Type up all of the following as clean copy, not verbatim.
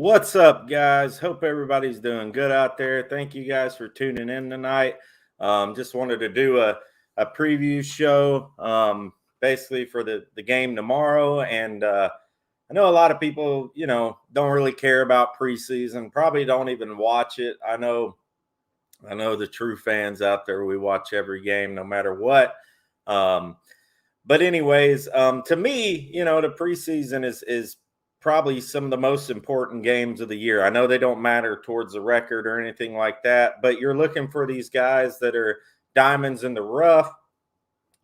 What's up, guys? Hope everybody's doing good out there. Thank you guys for tuning in tonight. Just wanted to do a preview show basically for the game tomorrow. And I know a lot of people, don't really care about preseason, probably don't even watch it. I know the true fans out there, we watch every game no matter what. But anyways, to me, the preseason is probably some of the most important games of the year. I know they don't matter towards the record or anything like that, but you're looking for these guys that are diamonds in the rough.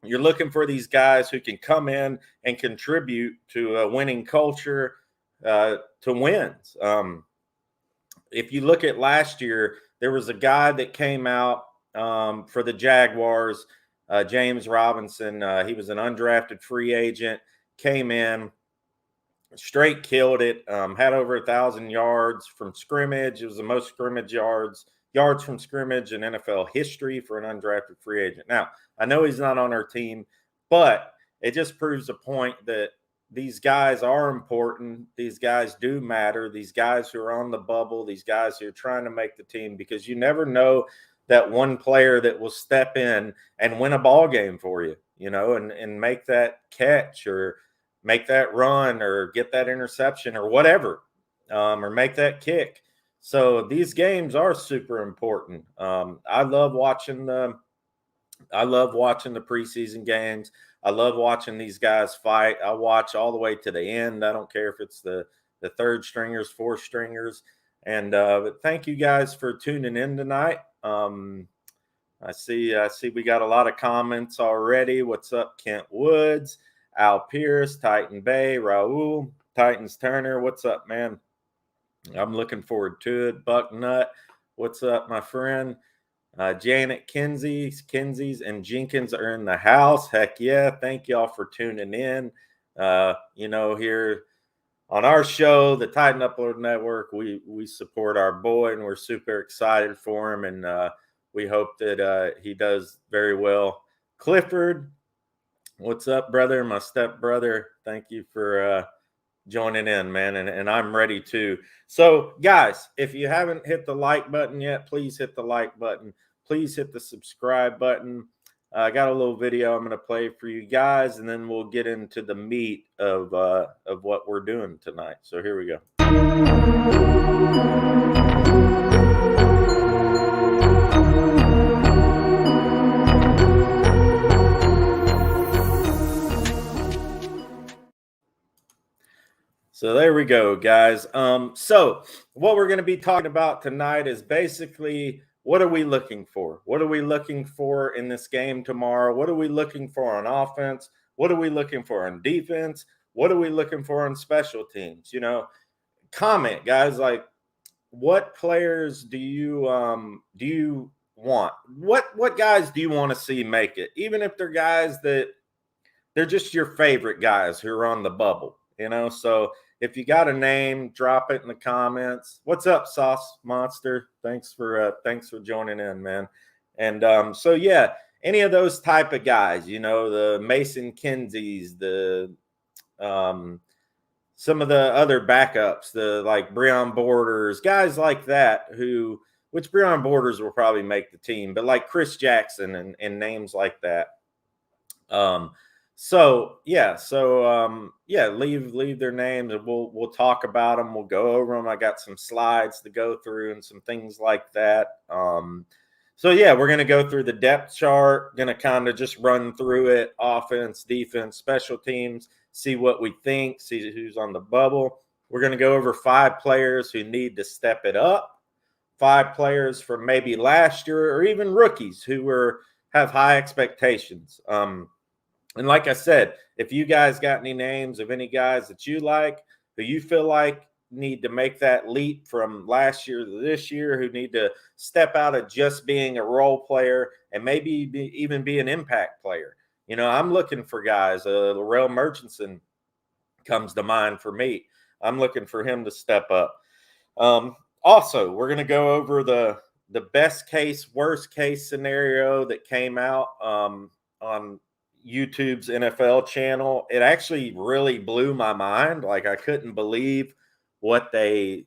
You're looking for these guys who can come in and contribute to a winning culture, to wins. If you look at last year, there was a guy that came out for the Jaguars, James Robinson. He was an undrafted free agent, came in, straight killed it, had over 1,000 yards from scrimmage. It was the most scrimmage yards from scrimmage in NFL history for an undrafted free agent. Now, I know he's not on our team, but it just proves a point that these guys are important. These guys do matter. These guys who are on the bubble, these guys who are trying to make the team, because you never know that one player that will step in and win a ball game for you, and make that catch or make that run or get that interception or whatever, or make that kick. So these games are super important. I love watching the preseason games. I love watching these guys fight. I watch all the way to the end. I don't care if it's the third stringers, fourth stringers. And but thank you guys for tuning in tonight. I see we got a lot of comments already. What's up, Kent Woods, Al Pierce, Titan Bay, Raul, Titans Turner. What's up, man? I'm looking forward to it. Buck Nut, what's up, my friend? Janet Kinsey's and Jenkins are in the house. Heck yeah. Thank y'all for tuning in. Here on our show, the Titan Upload Network, we support our boy and we're super excited for him. And we hope that he does very well. Clifford, what's up, brother? My step brother. Thank you for joining in, man. And I'm ready too. So guys, if you haven't hit the like button yet, please hit the like button. Please hit the subscribe button. I got a little video I'm going to play for you guys, and then we'll get into the meat of what we're doing tonight. So here we go. So there we go, guys. So what we're going to be talking about tonight is basically, what are we looking for? What are we looking for in this game tomorrow? What are we looking for on offense? What are we looking for on defense? What are we looking for on special teams? Comment, guys, like, what players do you want? What guys do you want to see make it? Even if they're guys that they're just your favorite guys who are on the bubble, So if you got a name, drop it in the comments. What's up, Sauce Monster? Thanks for joining in, man. And so yeah, any of those type of guys, the Mason Kinseys, the some of the other backups, the like Breon Borders, guys like that, which Breon Borders will probably make the team, but like Chris Jackson and names like that. Leave their names and we'll talk about them. We'll go over them. I got some slides to go through and some things like that. We're going to go through the depth chart, going to kind of just run through it, offense, defense, special teams, see what we think, see who's on the bubble. We're going to go over 5 players who need to step it up, 5 players from maybe last year or even rookies who have high expectations. And like I said, if you guys got any names of any guys that you like, who you feel like need to make that leap from last year to this year, who need to step out of just being a role player and maybe even be an impact player. I'm looking for guys. Larrell Murchison comes to mind for me. I'm looking for him to step up. Also, we're going to go over the best case, worst case scenario that came out on YouTube's NFL channel. It actually really blew my mind. Like, I couldn't believe what they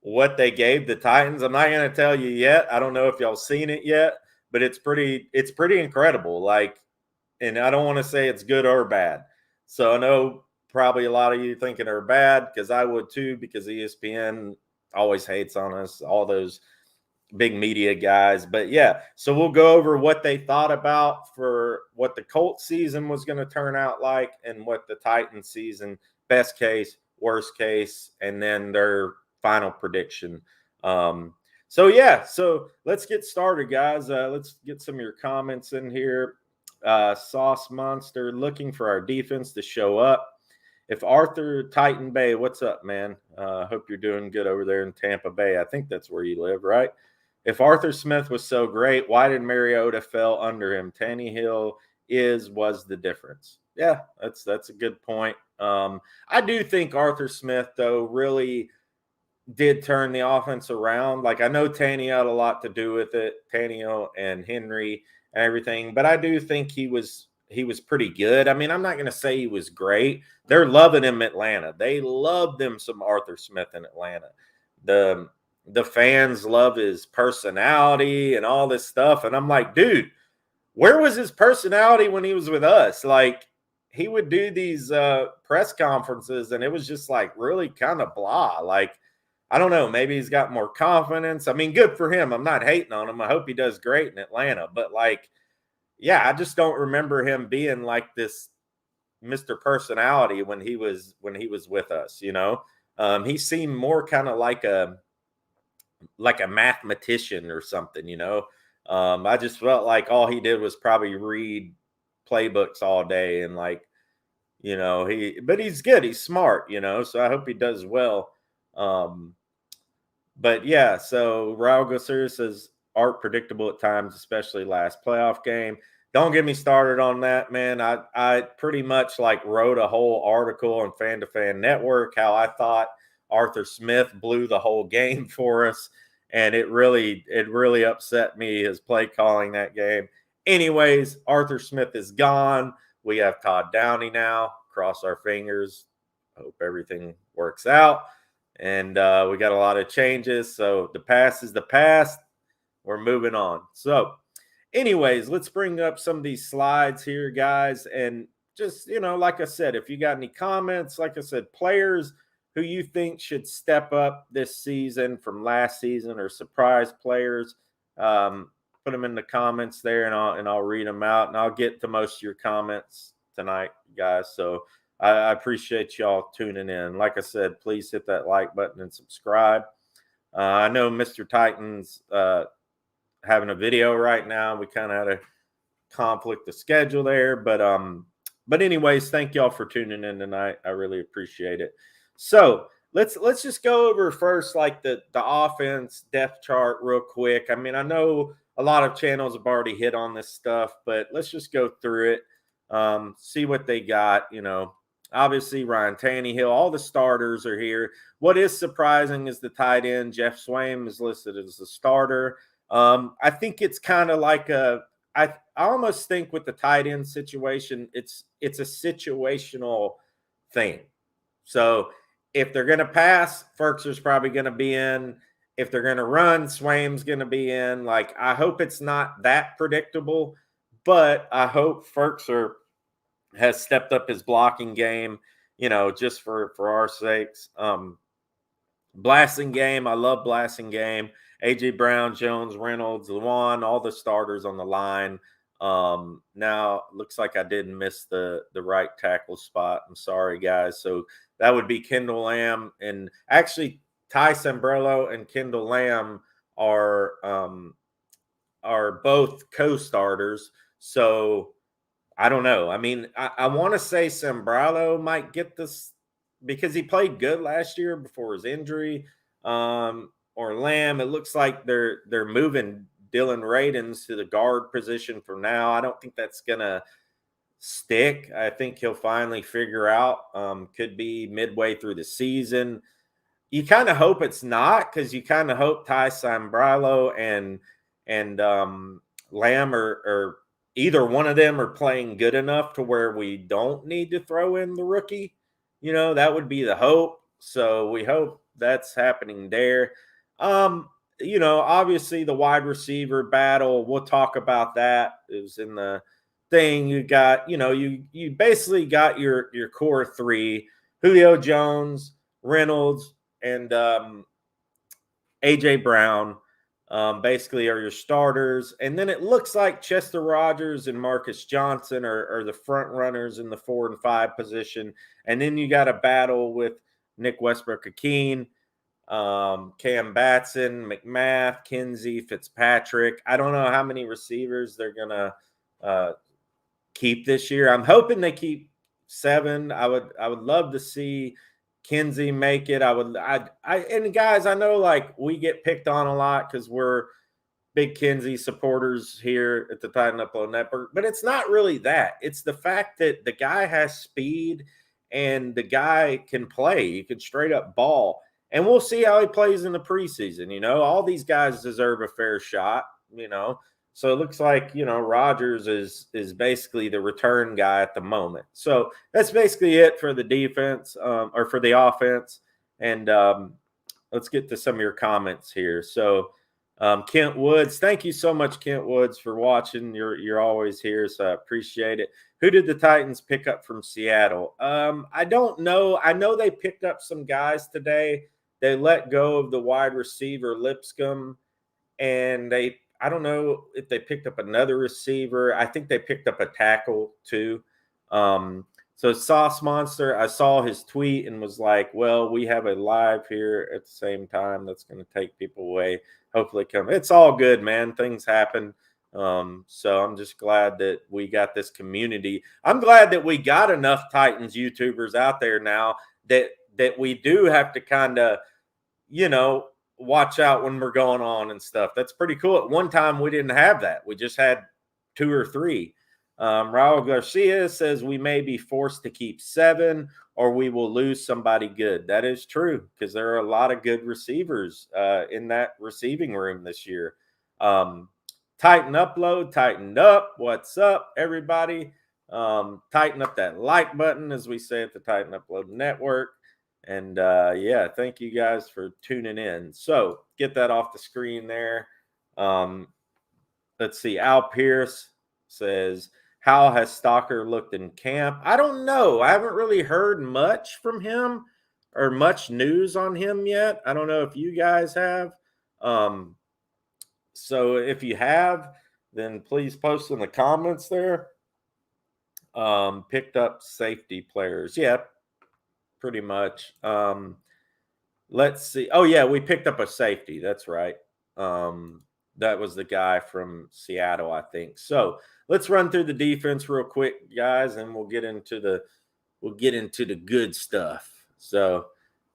what they gave the Titans. I'm not going to tell you yet. I don't know if y'all seen it yet, but it's pretty incredible. Like, and I don't want to say it's good or bad. So I know probably a lot of you thinking they're bad, because I would too, because ESPN always hates on us, all those big media guys. But yeah, so we'll go over what they thought about for what the Colts season was going to turn out like, and what the Titans season, best case, worst case, and then their final prediction. So yeah, so let's get started, guys. Let's get some of your comments in here. Sauce Monster, looking for our defense to show up. If Arthur Titan Bay, what's up, man? Hope you're doing good over there in Tampa Bay. I think that's where you live, right? If Arthur Smith was so great, why did Mariota fell under him? Tannehill was the difference. Yeah, that's a good point. I do think Arthur Smith, though, really did turn the offense around. Like, I know Tannehill had a lot to do with it, Tannehill and Henry and everything, but I do think he was pretty good. I mean, I'm not going to say he was great. They're loving him in Atlanta. They loved him some Arthur Smith in Atlanta. The fans love his personality and all this stuff. And I'm like, dude, where was his personality when he was with us? Like, he would do these press conferences, and it was just like really kind of blah. Like, I don't know, maybe he's got more confidence. I mean, good for him. I'm not hating on him. I hope he does great in Atlanta. But like, yeah, I just don't remember him being like this Mr. Personality when he was with us, you know. He seemed more kind of like a mathematician or something, you know. I just felt like all he did was probably read playbooks all day, and like, you know, but he's good, he's smart, you know, so I hope he does well. But yeah, so Raul Gosser says Art predictable at times, especially last playoff game. Don't get me started on that, man. I pretty much like wrote a whole article on Fan to Fan Network how I thought Arthur Smith blew the whole game for us, and it really upset me, his play calling that game. Anyways, Arthur Smith is gone. We have Todd Downey now. Cross our fingers. Hope everything works out. And we got a lot of changes. So the past is the past. We're moving on. So anyways, let's bring up some of these slides here, guys. And just, you know, like I said, if you got any comments, like I said, players who you think should step up this season from last season, or surprise players, put them in the comments there, and I'll read them out, and I'll get to most of your comments tonight, guys. So I appreciate y'all tuning in. Like I said, please hit that like button and subscribe. I know Mr. Titan's having a video right now. We kind of had a conflict of schedule there, but anyways, thank y'all for tuning in tonight. I really appreciate it. So let's just go over first, like the offense depth chart real quick. I mean, I know a lot of channels have already hit on this stuff, but let's just go through it, see what they got. You know, obviously Ryan Tannehill, all the starters are here. What is surprising is the tight end Jeff Swaim is listed as a starter. I think it's kind of like I almost think with the tight end situation, it's a situational thing. So if they're going to pass, Ferkser's probably going to be in. If they're going to run, Swaim's going to be in. Like, I hope it's not that predictable, but I hope Ferkser has stepped up his blocking game, you know, just for our sakes. Blasting game, I love blasting game. A.J. Brown, Jones, Reynolds, Lewan, all the starters on the line. Now, looks like I didn't miss the right tackle spot. I'm sorry, guys. So that would be Kendall Lamb. And actually, Ty Sambrello and Kendall Lamb are both co-starters. So I don't know. I mean, I want to say Sambrello might get this because he played good last year before his injury. Or Lamb, it looks like they're moving Dylan Radins to the guard position for now. I don't think that's gonna stick. I think he'll finally figure out. Could be midway through the season. You kind of hope it's not, because you kind of hope Ty Sambrello and Lamb or either one of them are playing good enough to where we don't need to throw in the rookie. You know, that would be the hope. So we hope that's happening there. Obviously the wide receiver battle, we'll talk about that. It was in the thing. You got, you basically got your core three: Julio Jones, Reynolds, and AJ Brown. Basically are your starters. And then it looks like Chester Rogers and Marcus Johnson are the front runners in the 4 and 5 position. And then you got a battle with Nick Westbrook-Akeen, Cam Batson, McMath, Kinsey, Fitzpatrick. I don't know how many receivers they're going to keep this year. I'm hoping they keep 7. I would love to see Kinsey make it. And guys, I know like we get picked on a lot because we're big Kinsey supporters here at the Titan Upload Network, but it's not really that. It's the fact that the guy has speed and the guy can play. He can straight up ball. And we'll see how he plays in the preseason. All these guys deserve a fair shot, So it looks like, Rodgers is basically the return guy at the moment. So that's basically it for the defense or for the offense. And let's get to some of your comments here. So Kent Woods, thank you so much, Kent Woods, for watching. You're always here, so I appreciate it. Who did the Titans pick up from Seattle? I don't know. I know they picked up some guys today. They let go of the wide receiver Lipscomb, and I don't know if they picked up another receiver. I think they picked up a tackle too. So Sauce Monster, I saw his tweet and was like, well, we have a live here at the same time that's going to take people away. Hopefully come. It's all good, man. Things happen. So I'm just glad that we got this community. I'm glad that we got enough Titans YouTubers out there now that we do have to kind of, watch out when we're going on and stuff. That's pretty cool. At one time, we didn't have that. We just had 2 or 3. Raul Garcia says we may be forced to keep 7 or we will lose somebody good. That is true because there are a lot of good receivers in that receiving room this year. Titan Upload, tightened up. What's up, everybody? Tighten up that like button, as we say at the Titan Upload Network. And thank you guys for tuning in. So get that off the screen there. Let's see. Al Pierce says, how has Stalker looked in camp? I don't know. I haven't really heard much from him or much news on him yet. I don't know if you guys have. So if you have, then please post in the comments there. Picked up safety players. Yeah, pretty much. Let's see. Oh, yeah, we picked up a safety. That's right. That was the guy from Seattle, I think. So let's run through the defense real quick, guys, and we'll get into the good stuff. So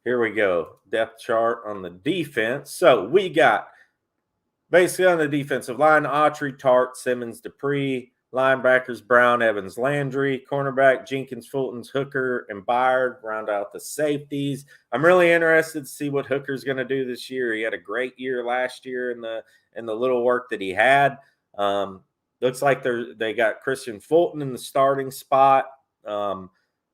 here we go. Depth chart on the defense. So we got basically on the defensive line, Autry, Tart, Simmons, Dupree. Linebackers, Brown, Evans, Landry. Cornerback, Jenkins, Fulton's, Hooker, and Byard round out the safeties. I'm really interested to see what Hooker's going to do this year. He had a great year last year in the little work that he had. Looks like they got Christian Fulton in the starting spot.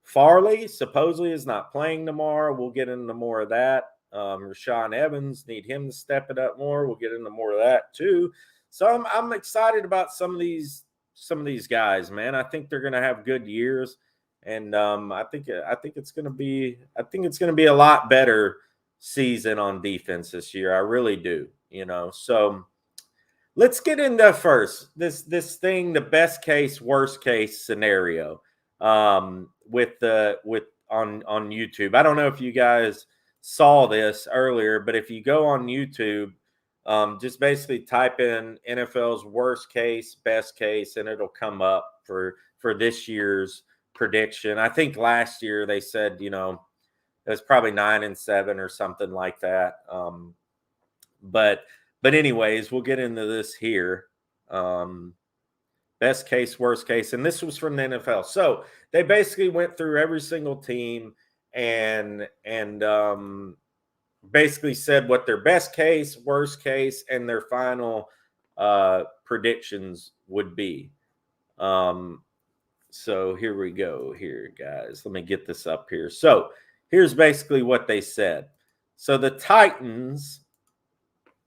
Farley supposedly is not playing tomorrow. We'll get into more of that. Rashaan Evans, need him to step it up more. We'll get into more of that too. So I'm excited about some of these guys, man. I think they're going to have good years, and I think it's going to be a lot better season on defense this year. I really do, So let's get into first this thing, the best case, worst case scenario on YouTube. I don't know if you guys saw this earlier, but if you go on YouTube, just basically type in NFL's worst case, best case, and it'll come up for this year's prediction. I think last year they said, it was probably 9-7 or something like that. But anyways, we'll get into this here. Best case, worst case, and this was from the NFL. So they basically went through every single team and basically said what their best case, worst case, and their final predictions would be. So here we go here, guys. Let me get this up here. So here's basically what they said. So the Titans,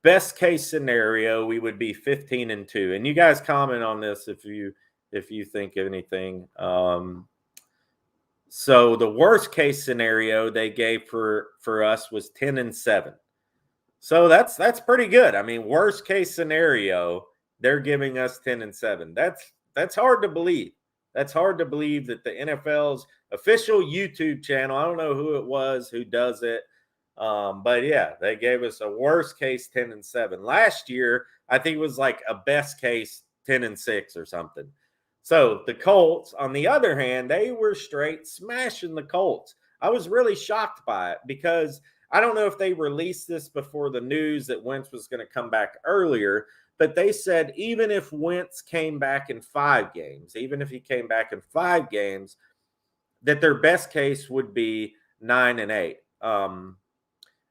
best case scenario, we would be 15-2. And you guys comment on this if you think of anything. So the worst case scenario they gave for us was 10-7. So that's pretty good. I mean, worst case scenario, they're giving us 10-7. That's hard to believe. That's hard to believe that the NFL's official YouTube channel, I don't know who it was who does it, but yeah, they gave us a worst case 10-7. Last year, I think it was like a best case 10-6 or something. So the Colts, on the other hand, they were straight smashing the Colts. I was really shocked by it because I don't know if they released this before the news that Wentz was going to come back earlier, but they said even if Wentz came back in 5 games, even if he came back in 5 games, that their best case would be 9-8.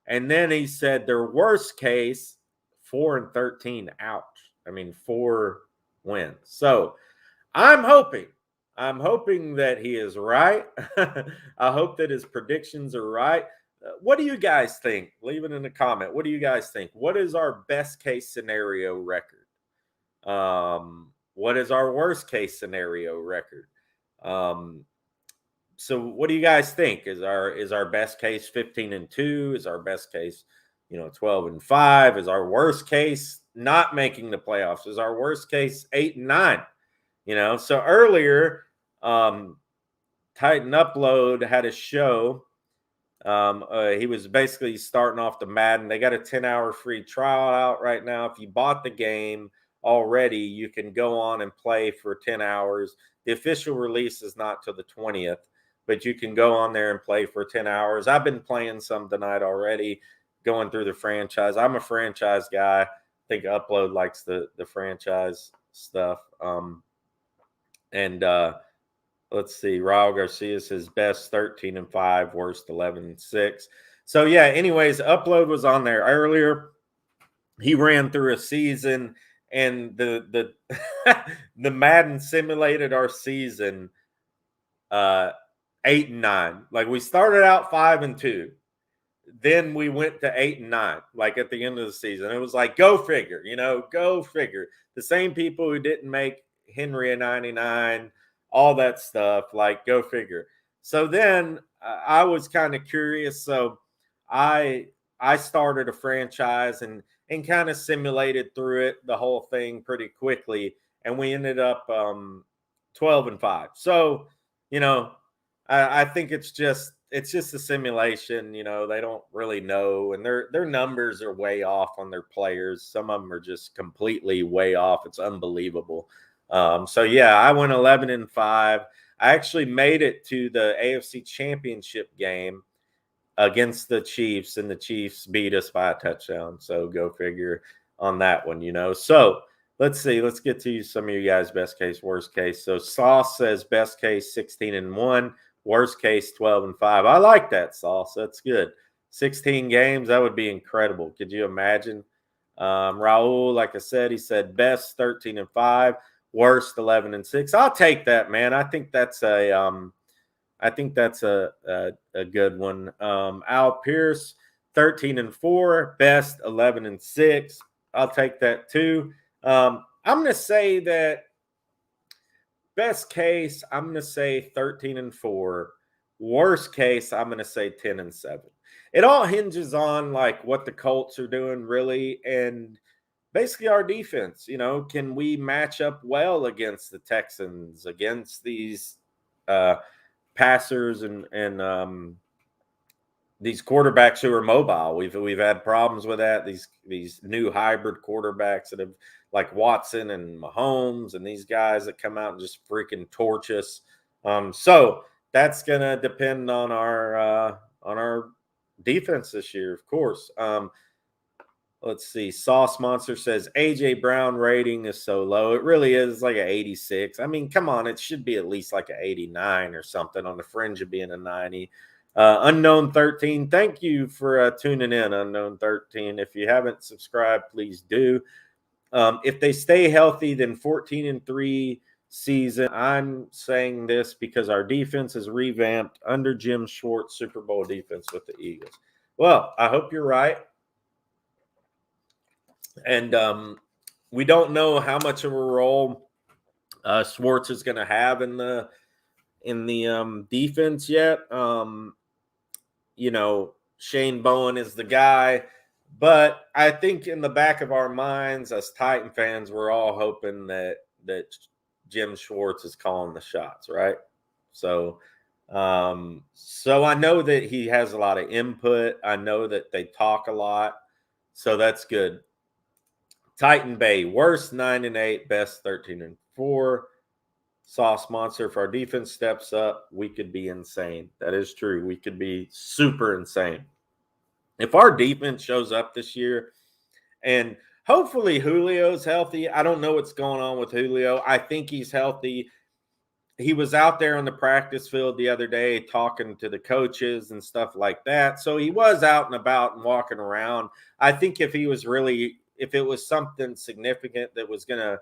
And then he said their worst case, 4-13. Ouch. I mean, 4 wins. So I'm hoping that he is right. I hope that his predictions are right. What do you guys think? Leave it in a comment. What do you guys think? What is our best case scenario record? What is our worst case scenario record? So what do you guys think? Is our best case 15-2? Is our best case, 12-5? Is our worst case not making the playoffs? Is our worst case 8-9? So earlier, Titan Upload had a show. He was basically starting off the Madden. They got a 10-hour free trial out right now. If you bought the game already, you can go on and play for 10 hours. The official release is not till the 20th, but you can go on there and play for 10 hours. I've been playing some tonight already, going through the franchise. I'm a franchise guy. I think Upload likes the franchise stuff. Let's see. Raul Garcia says best 13-5, worst 11-6. So yeah, anyways, Upload was on there earlier. He ran through a season, and the the Madden simulated our season 8-9. Like we started out 5-2. Then we went to 8-9, like at the end of the season. It was like, go figure, go figure. The same people who didn't make Henry a 99, all that stuff, like go figure. So then I was kind of curious. So I started a franchise and kind of simulated through it, the whole thing pretty quickly. And we ended up 12-5. So, I think it's just a simulation. They don't really know, and their numbers are way off on their players. Some of them are just completely way off. It's unbelievable. So yeah, I went 11-5. I actually made it to the AFC Championship game against the Chiefs, and the Chiefs beat us by a touchdown. So go figure on that one, So let's see. Let's get to some of you guys' best case, worst case. So Sauce says best case 16-1. Worst case, 12-5. I like that, Sauce. That's good. 16 games, that would be incredible. Could you imagine? Raul, like I said, he said best 13-5, worst 11-6. I'll take that, man. I think that's a good one. Al Pierce, 13-4, best 11-6. I'll take that too. I'm going to say that best case, I'm going to say 13-4. Worst case, I'm going to say 10-7. It all hinges on like what the Colts are doing, really, and basically our defense. Can we match up well against the Texans, against these passers and these quarterbacks who are mobile? We've had problems with that. These new hybrid quarterbacks that have, like Watson and Mahomes, and these guys that come out and just freaking torch us. So that's gonna depend on our defense this year, of course. Let's see. Sauce Monster says AJ Brown rating is so low. It really is like an 86. I mean, come on, it should be at least like an 89 or something, on the fringe of being a 90. Unknown 13, thank you for tuning in, Unknown 13. If you haven't subscribed, please do. If they stay healthy, then 14-3 season. I'm saying this because our defense is revamped under Jim Schwartz, Super Bowl defense with the Eagles. Well, I hope you're right. And we don't know how much of a role Schwartz is going to have in the defense yet. Shane Bowen is the guy. But I think in the back of our minds as Titan fans, we're all hoping that Jim Schwartz is calling the shots, right? So I know that he has a lot of input. I know that they talk a lot. So that's good. Titan Bay, worst 9-8, best 13-4. Sauce Monster, if our defense steps up, we could be insane. That is true. We could be super insane. If our defense shows up this year, and hopefully Julio's healthy. I don't know what's going on with Julio. I think he's healthy. He was out there on the practice field the other day talking to the coaches and stuff like that. So he was out and about and walking around. I think if it was something significant that was going to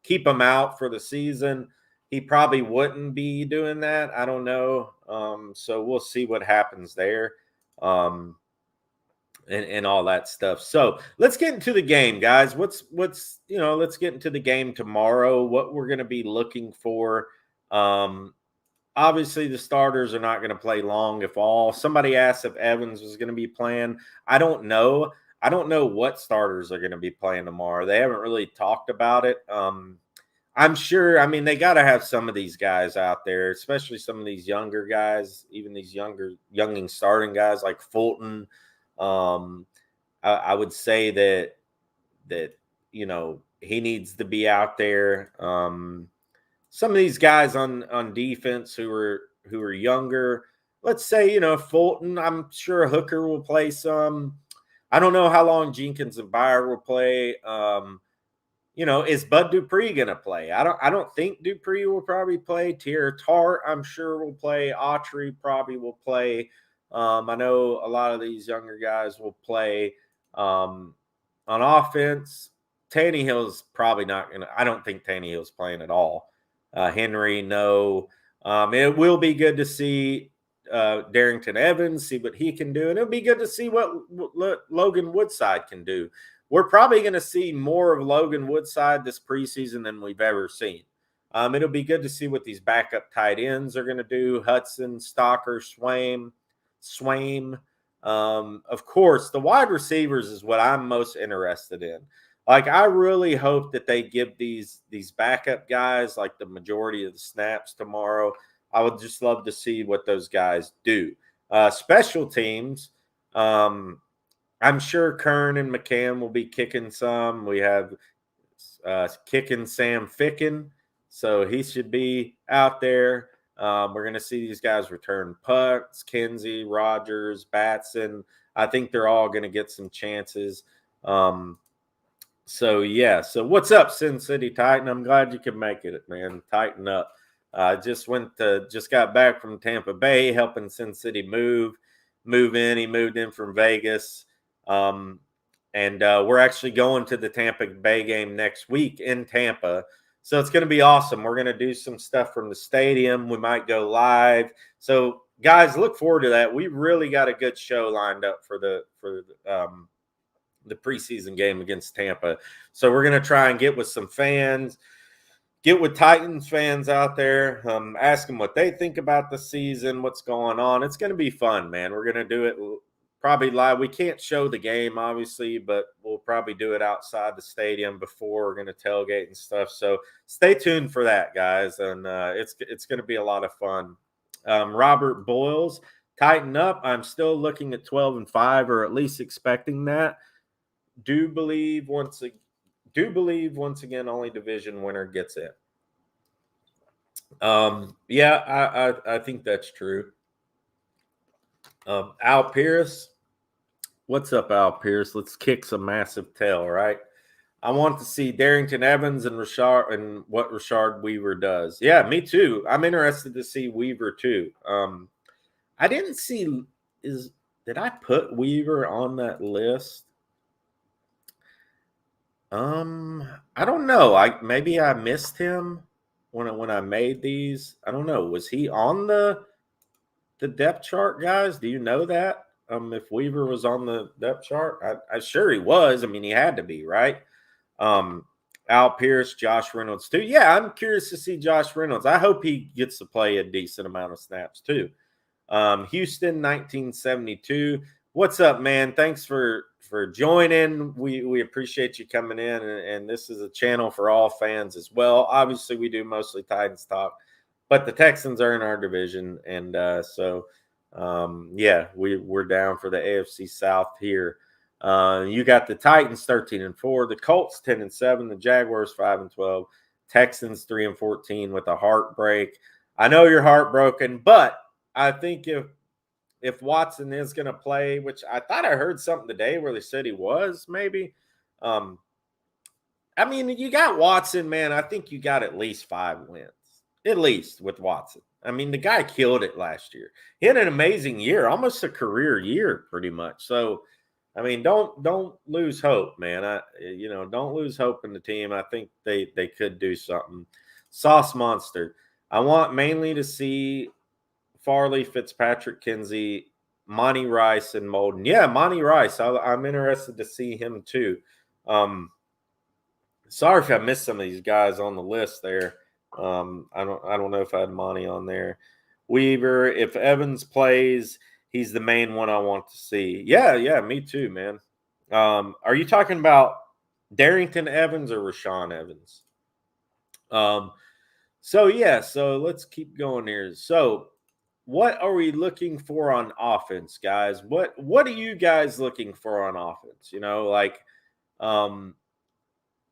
keep him out for the season, he probably wouldn't be doing that. I don't know. So we'll see what happens there. And all that stuff. So let's get into the game, guys. Let's get into the game tomorrow, what we're going to be looking for. Obviously the starters are not going to play long, if all. Somebody asked if Evans was going to be playing. I don't know what starters are going to be playing tomorrow. They haven't really talked about it. I'm sure, they got to have some of these guys out there, especially some of these younger guys, even these younging starting guys like Fulton. I would say that he needs to be out there. Some of these guys on defense who are younger, let's say Fulton. I'm sure Hooker will play some. I don't know how long Jenkins and Byer will play. Is Bud Dupree going to play? I don't think Dupree will probably play. Tier Tart, I'm sure, will play. Autry probably will play. I know a lot of these younger guys will play on offense. Tannehill's probably not going to – I don't think Tannehill's playing at all. Henry, no. It will be good to see Darrington Evans, see what he can do. And it'll be good to see what Logan Woodside can do. We're probably going to see more of Logan Woodside this preseason than we've ever seen. It'll be good to see what these backup tight ends are going to do. Hudson, Stalker, Swaim. Of course, the wide receivers is what I'm most interested in. Like, I really hope that they give these backup guys like the majority of the snaps tomorrow. I would just love to see what those guys do. Special teams, I'm sure Kern and McCann will be kicking some. We have kicking Sam Ficken, so he should be out there. We're going to see these guys return punts, Kinsey, Rogers, Batson. I think they're all going to get some chances. So what's up, Sin City Titan? I'm glad you could make it, man. Tighten up. Just got back from Tampa Bay helping Sin City move in. He moved in from Vegas. And we're actually going to the Tampa Bay game next week in Tampa. So it's going to be awesome. We're going to do some stuff from the stadium. We might go live. So guys, look forward to that. We really got a good show lined up for the preseason game against Tampa. So we're going to try and get with some fans, get with Titans fans out there, ask them what they think about the season, what's going on. It's going to be fun, man. We're going to do it probably live. We can't show the game, obviously, but we'll probably do it outside the stadium before we're going to tailgate and stuff. So stay tuned for that, guys. And it's going to be a lot of fun. Robert Boyles, tighten up. I'm still looking at 12-5, or at least expecting that. Do believe once again, only division winner gets it. I think that's true. Al Pierce. What's up, Al Pierce? Let's kick some massive tail, right? I want to see Darrington Evans and what Rashard Weaver does. Yeah, me too. I'm interested to see Weaver too. I didn't see did I put Weaver on that list? I don't know. Maybe I missed him. when I made these. I don't know. Was he on the depth chart, guys? Do you know that? If Weaver was on the depth chart, I sure he was. I mean, he had to be, right? Al Pierce, Josh Reynolds too. Yeah, I'm curious to see Josh Reynolds. I hope he gets to play a decent amount of snaps too. Houston, 1972. What's up, man? Thanks for joining. We appreciate you coming in, and this is a channel for all fans as well. Obviously, we do mostly Titans talk, but the Texans are in our division, and yeah, we're down for the AFC South here. You got the Titans 13-4, the Colts 10-7, the Jaguars 5-12, Texans 3-14 with a heartbreak. I know you're heartbroken, but I think if Watson is going to play, which I thought I heard something today where they said he was, maybe. I mean, you got Watson, man. I think you got at least 5 wins, at least with Watson. I mean, the guy killed it last year. He had an amazing year, almost a career year, pretty much. So, I mean, don't lose hope, man. Don't lose hope in the team. I think they could do something. Sauce Monster. I want mainly to see Farley, Fitzpatrick, Kinsey, Monty Rice, and Molden. Yeah, Monty Rice. I'm interested to see him too. Sorry if I missed some of these guys on the list there. I don't know if I had Monty on there. Weaver, if Evans plays, he's the main one I want to see. Yeah, me too, man. Are you talking about Darrington Evans or Rashawn Evans? So let's keep going here. So, what are we looking for on offense, guys? What are you guys looking for on offense?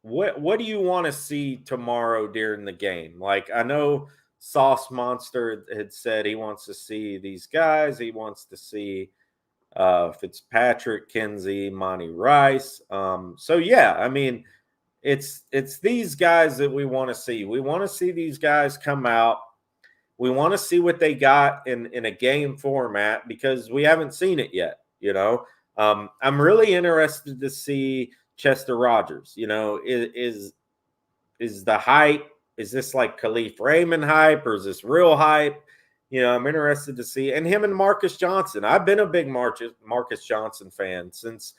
What do you want to see tomorrow during the game? Like, I know Sauce Monster had said he wants to see these guys. He wants to see Fitzpatrick, Kinsey, Monty Rice. So yeah, I mean, it's these guys that we want to see. We want to see these guys come out. We want to see what they got in a game format because we haven't seen it yet. I'm really interested to see Chester Rogers. Is the hype? Is this like Khalif Raymond hype or is this real hype? I'm interested to see. And him and Marcus Johnson. I've been a big Marcus Johnson fan since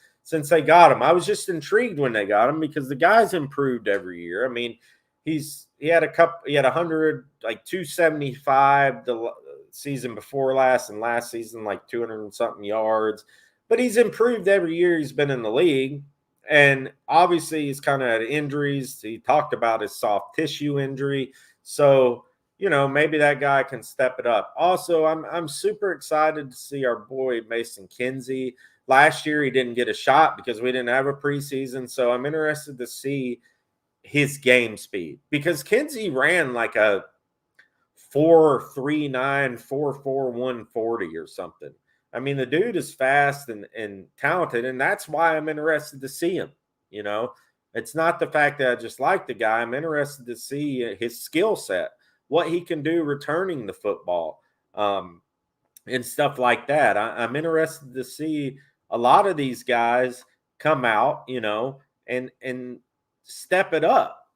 they got him. I was just intrigued when they got him because the guy's improved every year. I mean, he had 100, like 275 the season before last, and last season like 200 and something yards. But he's improved every year he's been in the league. And obviously he's kind of had injuries. He talked about his soft tissue injury. So, maybe that guy can step it up. Also, I'm super excited to see our boy Mason Kinsey. Last year he didn't get a shot because we didn't have a preseason. So I'm interested to see his game speed because Kinsey ran like a 4.39, 4.4, 140 or something. I mean, the dude is fast and talented, and that's why I'm interested to see him. It's not the fact that I just like the guy. I'm interested to see his skill set, what he can do returning the football, and stuff like that. I'm interested to see a lot of these guys come out, and step it up.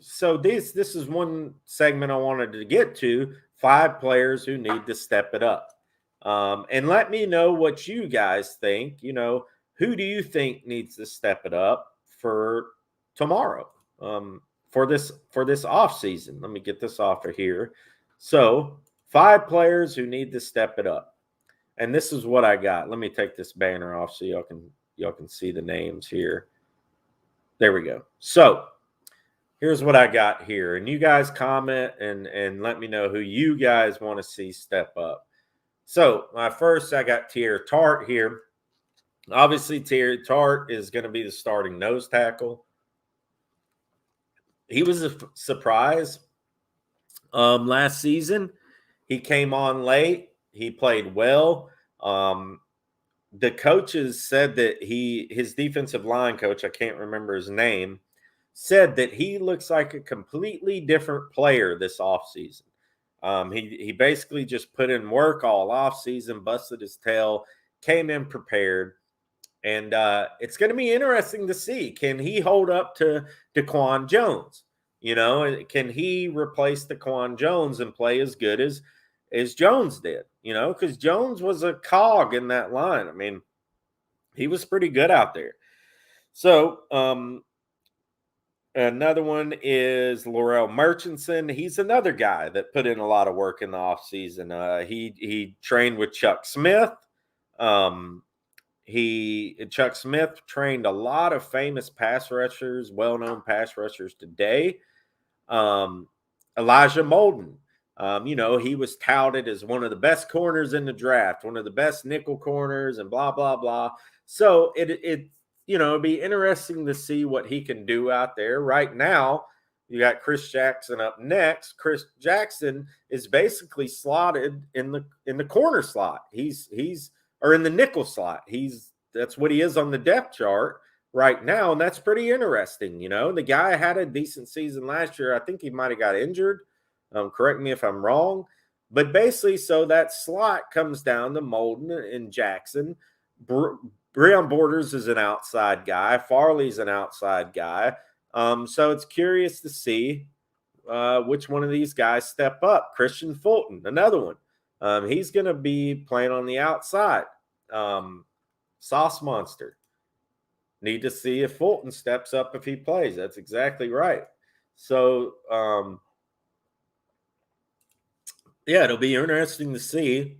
So this is one segment I wanted to get to: 5 players who need to step it up. And let me know what you guys think. Who do you think needs to step it up for tomorrow? For this off season. Let me get this off of here. So 5 players who need to step it up. And this is what I got. Let me take this banner off so y'all can see the names here. There we go. So here's what I got here. And you guys comment and let me know who you guys want to see step up. So I got Teair Tart here. Obviously, Teair Tart is going to be the starting nose tackle. He was a surprise last season. He came on late. He played well. The coaches said that his defensive line coach, I can't remember his name, said that he looks like a completely different player this offseason. He basically just put in work all offseason, busted his tail, came in prepared. And it's going to be interesting to see. Can he hold up to Daquan Jones? Can he replace Daquan Jones and play as good as Jones did? Because Jones was a cog in that line. I mean, he was pretty good out there. So, another one is Laurel Murchison. He's another guy that put in a lot of work in the offseason. He trained with Chuck Smith. Chuck Smith trained a lot of famous pass rushers, well-known pass rushers today. Elijah Molden. He was touted as one of the best corners in the draft, one of the best nickel corners, and blah blah blah. So it'd be interesting to see what he can do out there. Right now, you got Chris Jackson up next. Chris Jackson is basically slotted in the corner slot. He's or in the nickel slot. That's what he is on the depth chart right now, and that's pretty interesting. The guy had a decent season last year. I think he might have got injured. Correct me if I'm wrong. But basically, so that slot comes down to Molden and Jackson. Breon Borders is an outside guy. Farley's an outside guy. So it's curious to see which one of these guys step up. Christian Fulton, another one. He's going to be playing on the outside. Sauce Monster. Need to see if Fulton steps up if he plays. That's exactly right. So, it'll be interesting to see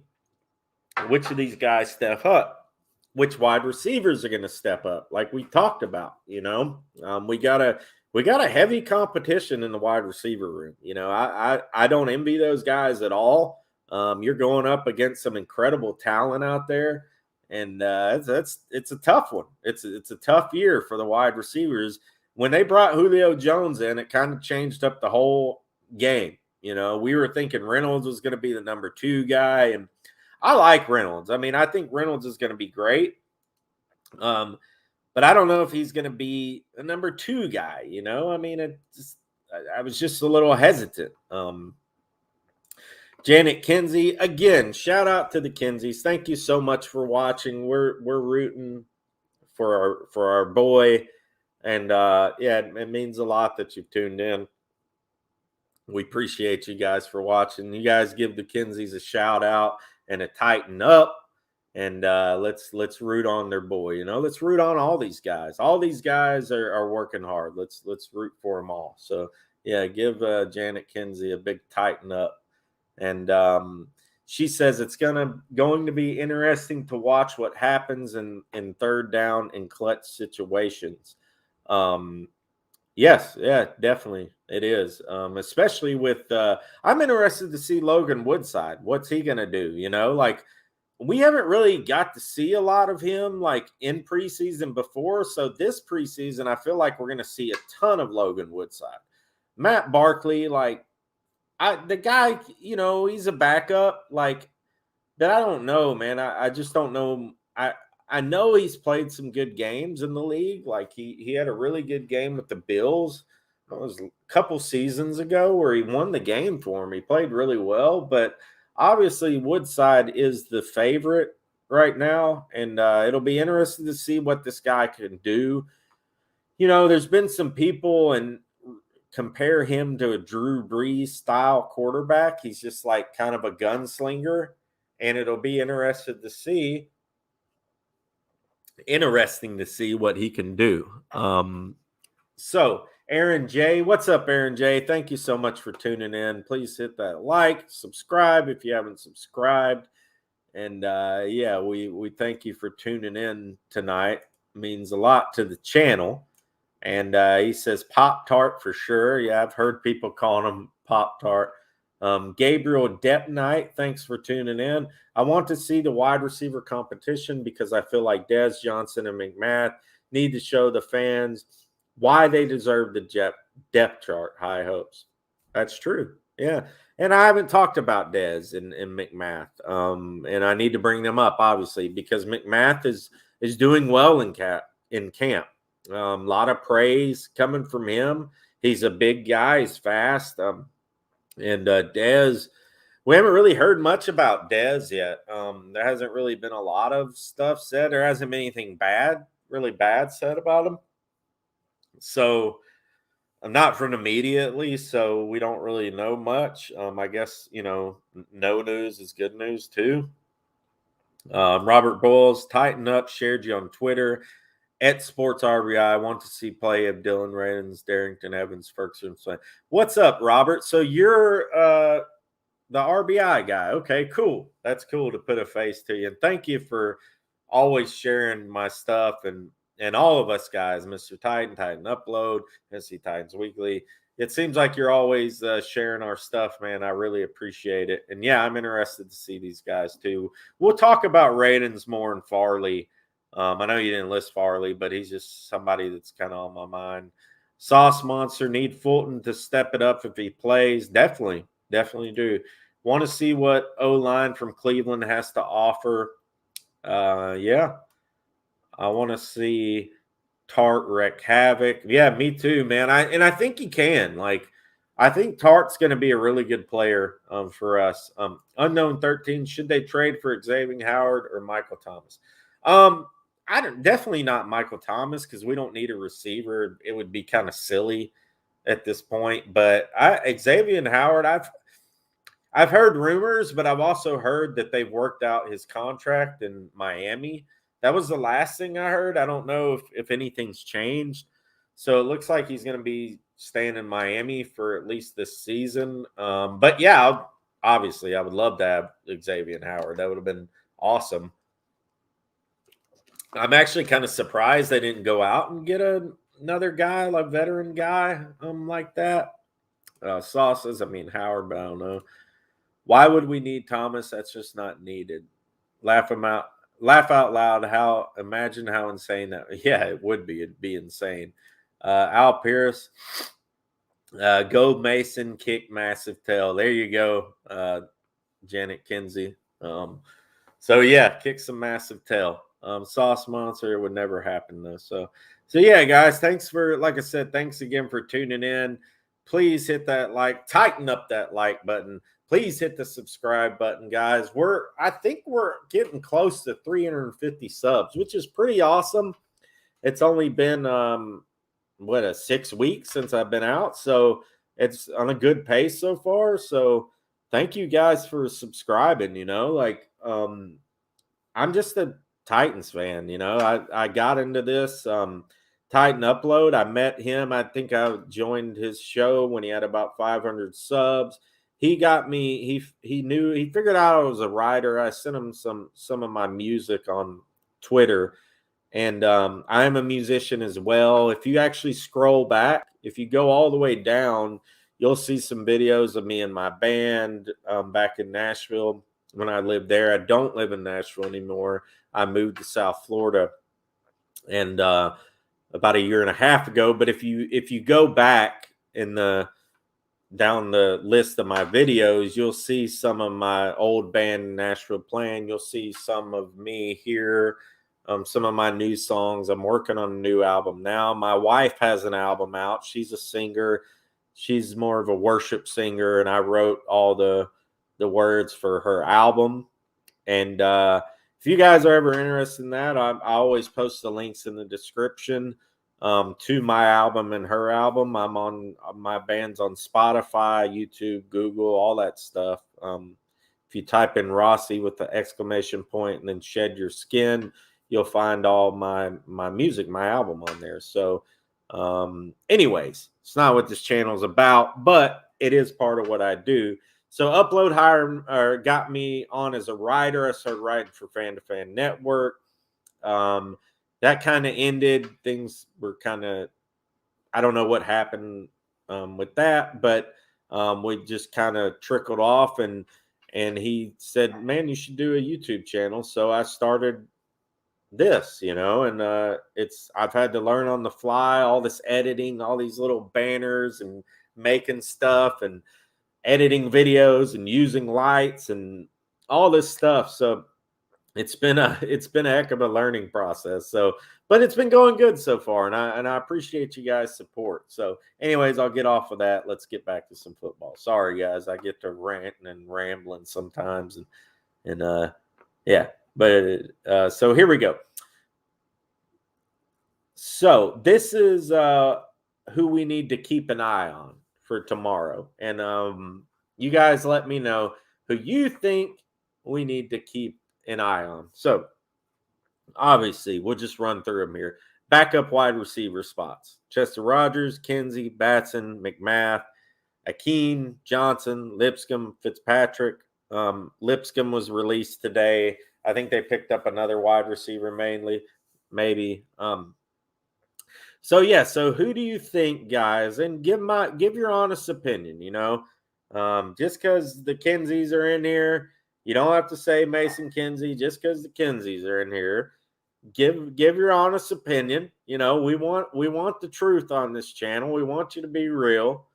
which of these guys step up, which wide receivers are going to step up, like we talked about. We got a heavy competition in the wide receiver room. I don't envy those guys at all. You're going up against some incredible talent out there, and it's a tough one. It's a tough year for the wide receivers. When they brought Julio Jones in, it kind of changed up the whole game. We were thinking Reynolds was going to be the number 2 guy, and I like Reynolds. I mean, I think Reynolds is going to be great. But I don't know if he's going to be a number 2 guy. I mean, I was just a little hesitant. Janet Kinsey, again, shout out to the Kinseys. Thank you so much for watching. We're rooting for our boy, and it means a lot that you've tuned in. We appreciate you guys for watching. You guys give the Kinseys a shout out and a tighten up, and let's root on their boy. Let's root on all these guys. All these guys are working hard. Let's root for them all. So give Janet Kinsey a big tighten up. And she says it's going to be interesting to watch what happens in third down in clutch situations. Yes, definitely it is. Especially with I'm interested to see Logan Woodside. What's he going to do? We haven't really got to see a lot of him in preseason before. So this preseason, I feel like we're going to see a ton of Logan Woodside. Matt Barkley, the guy, he's a backup, but I don't know, man. I just don't know. I know he's played some good games in the league. He had a really good game with the Bills. It was a couple seasons ago where he won the game for him. He played really well, but obviously Woodside is the favorite right now, and it'll be interesting to see what this guy can do. There's been some people and compare him to a Drew Brees style quarterback. He's just kind of a gunslinger, and it'll be interesting to see what he can do. So Aaron J, what's up, Aaron J? Thank you so much for tuning in. Please hit that like, subscribe if you haven't subscribed. And we thank you for tuning in tonight. It means a lot to the channel. And he says Pop-Tart for sure. Yeah, I've heard people calling him Pop-Tart. Gabriel Depnight, thanks for tuning in. I want to see the wide receiver competition because I feel like Dez Johnson and McMath need to show the fans why they deserve the depth chart. High hopes. That's true. Yeah. And I haven't talked about Dez and McMath. And I need to bring them up, obviously, because McMath is doing well in camp. A lot of praise coming from him. He's a big guy. He's fast. And Dez, we haven't really heard much about Dez yet. There hasn't really been a lot of stuff said. There hasn't been anything really bad said about him. So not from the media at least, so we don't really know much. I guess, no news is good news too. Robert Boyles, tighten up, shared you on Twitter at Sports RBI. I want to see play of Dylan Radins, Darrington Evans, Ferguson. What's up, Robert? So you're the RBI guy. Okay, cool. That's cool to put a face to you. And thank you for always sharing my stuff and all of us guys, Mr. Titan, Titan Upload, NC Titans Weekly. It seems like you're always sharing our stuff, man. I really appreciate it. And yeah, I'm interested to see these guys too. We'll talk about Radins more and Farley. I know you didn't list Farley, but he's just somebody that's kind of on my mind. Sauce Monster, need Fulton to step it up if he plays. Definitely do. Want to see what O-line from Cleveland has to offer. Yeah. I want to see Tart wreck havoc. Yeah, me too, man. I think he can. I think Tart's going to be a really good player for us. Unknown 13. Should they trade for Xavier Howard or Michael Thomas? Definitely not Michael Thomas because we don't need a receiver. It would be kind of silly at this point. But Xavier Howard, I've heard rumors, but I've also heard that they've worked out his contract in Miami. That was the last thing I heard. I don't know if anything's changed. So it looks like he's going to be staying in Miami for at least this season. But yeah, obviously, I would love to have Xavier Howard. That would have been awesome. I'm actually kind of surprised they didn't go out and get another guy, like veteran guy, like that. Sauces, Howard, but I don't know. Why would we need Thomas? That's just not needed. Laugh out loud. Imagine how insane that. Yeah, it would be. It'd be insane. Al Pierce, go Mason, kick massive tail. There you go, Janet Kinsey. So yeah, kick some massive tail. Sauce Monster, it would never happen though. So yeah, guys, thanks again for tuning in. Please hit that tighten up that like button. Please hit the subscribe button, guys. I think we're getting close to 350 subs, which is pretty awesome. It's only been 6 weeks since I've been out, so it's on a good pace so far. So thank you guys for subscribing. I'm just a Titans fan. I got into this Titan Upload. I met him. I think I joined his show when he had about 500 subs. He got me. He figured out I was a writer. I sent him some of my music on Twitter, and I am a musician as well. If you actually scroll back, if you go all the way down, you'll see some videos of me and my band back in Nashville when I lived there. I don't live in Nashville anymore. I moved to South Florida, and about a year and a half ago. But if you go back down the list of my videos, you'll see some of my old band in Nashville playing. You'll see some of me here, some of my new songs. I'm working on a new album now. My wife has an album out. She's a singer. She's more of a worship singer, and I wrote all the words for her album. And if you guys are ever interested in that, I always post the links in the description to my album and her album. I'm on my band's on Spotify, YouTube, Google, all that stuff. If you type in Rossi with the exclamation point and then Shed Your Skin, you'll find all my music, my album on there. So anyways, it's not what this channel is about, but it is part of what I do. So Upload got me on as a writer. I started writing for Fan to Fan Network. That kind of ended. Things were kind of, I don't know what happened with that, but we just kind of trickled off, and he said, man, you should do a YouTube channel. So I started this, and I've had to learn on the fly, all this editing, all these little banners and making stuff and editing videos and using lights and all this stuff. So it's been a heck of a learning process. So, but it's been going good so far, and I appreciate you guys' support. So, anyways, I'll get off of that. Let's get back to some football. Sorry, guys, I get to ranting and rambling sometimes, and yeah. But so here we go. So this is who we need to keep an eye on for tomorrow. And you guys let me know who you think we need to keep an eye on. So obviously, we'll just run through them here. Backup wide receiver spots: Chester Rogers, Kinsey, Batson, McMath, Akeen, Johnson, Lipscomb, Fitzpatrick. Lipscomb was released today. I think they picked up another wide receiver maybe. So who do you think, guys? And give your honest opinion. Just because the Kinseys are in here, you don't have to say Mason Kinsey. Just because the Kinseys are in here, give your honest opinion. We want the truth on this channel. We want you to be real.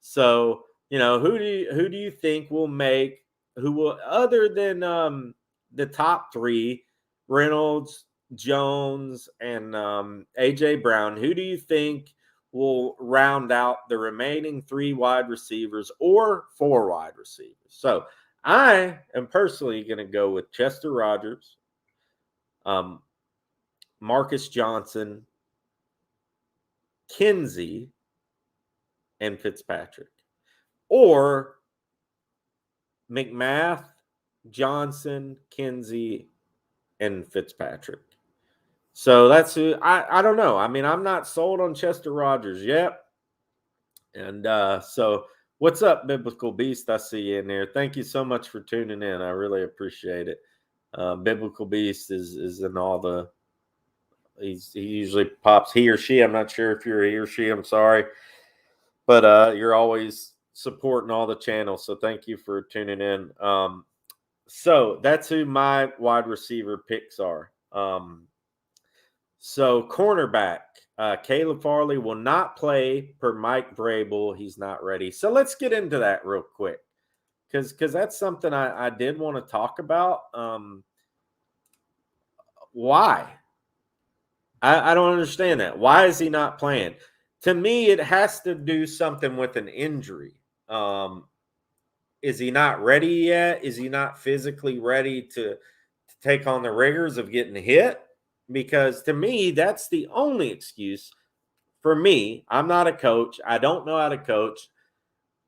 So who do you think will other than the top three, Reynolds, Jones, and AJ Brown, who do you think will round out the remaining 3 wide receivers or 4 wide receivers? So I am personally going to go with Chester Rogers, Marcus Johnson, Kinsey, and Fitzpatrick, or McMath, Johnson, Kinsey, and Fitzpatrick. So that's who I don't know. I mean, I'm not sold on Chester Rogers yet. And so what's up, Biblical Beast? I see you in there. Thank you so much for tuning in. I really appreciate it. Biblical Beast is in all the he usually pops, he or she. I'm not sure if you're a he or she. I'm sorry. But you're always supporting all the channels. So thank you for tuning in. So that's who my wide receiver picks are. So cornerback, Caleb Farley will not play per Mike Vrabel. He's not ready. So let's get into that real quick. Because that's something I did want to talk about. Why? I don't understand that. Why is he not playing? To me, it has to do something with an injury. Is he not ready yet? Is he not physically ready to take on the rigors of getting hit? Because to me, that's the only excuse for me. I'm not a coach. I don't know how to coach.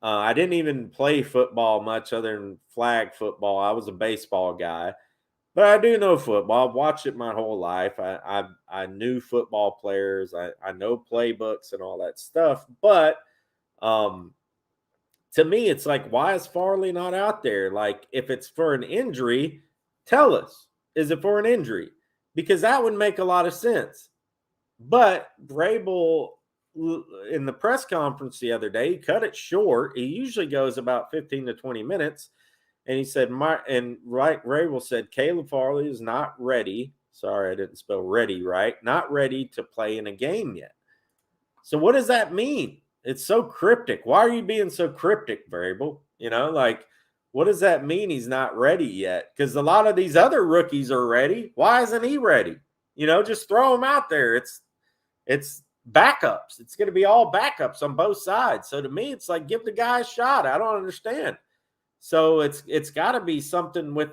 I didn't even play football much other than flag football. I was a baseball guy. But I do know football. I've watched it my whole life. I knew football players. I know playbooks and all that stuff. But to me, it's like, why is Farley not out there? Like, if it's for an injury, tell us. Is it for an injury? Because that would make a lot of sense. But Vrabel, in the press conference the other day, he cut it short. He usually goes about 15 to 20 minutes. And he said, Vrabel said, Caleb Farley is not ready. Sorry, I didn't spell ready right. Not ready to play in a game yet. So what does that mean? It's so cryptic. Why are you being so cryptic, Vrabel? What does that mean he's not ready yet? Because a lot of these other rookies are ready. Why isn't he ready? Just throw him out there. It's backups. It's going to be all backups on both sides. So to me, it's like, give the guy a shot. I don't understand. So it's got to be something with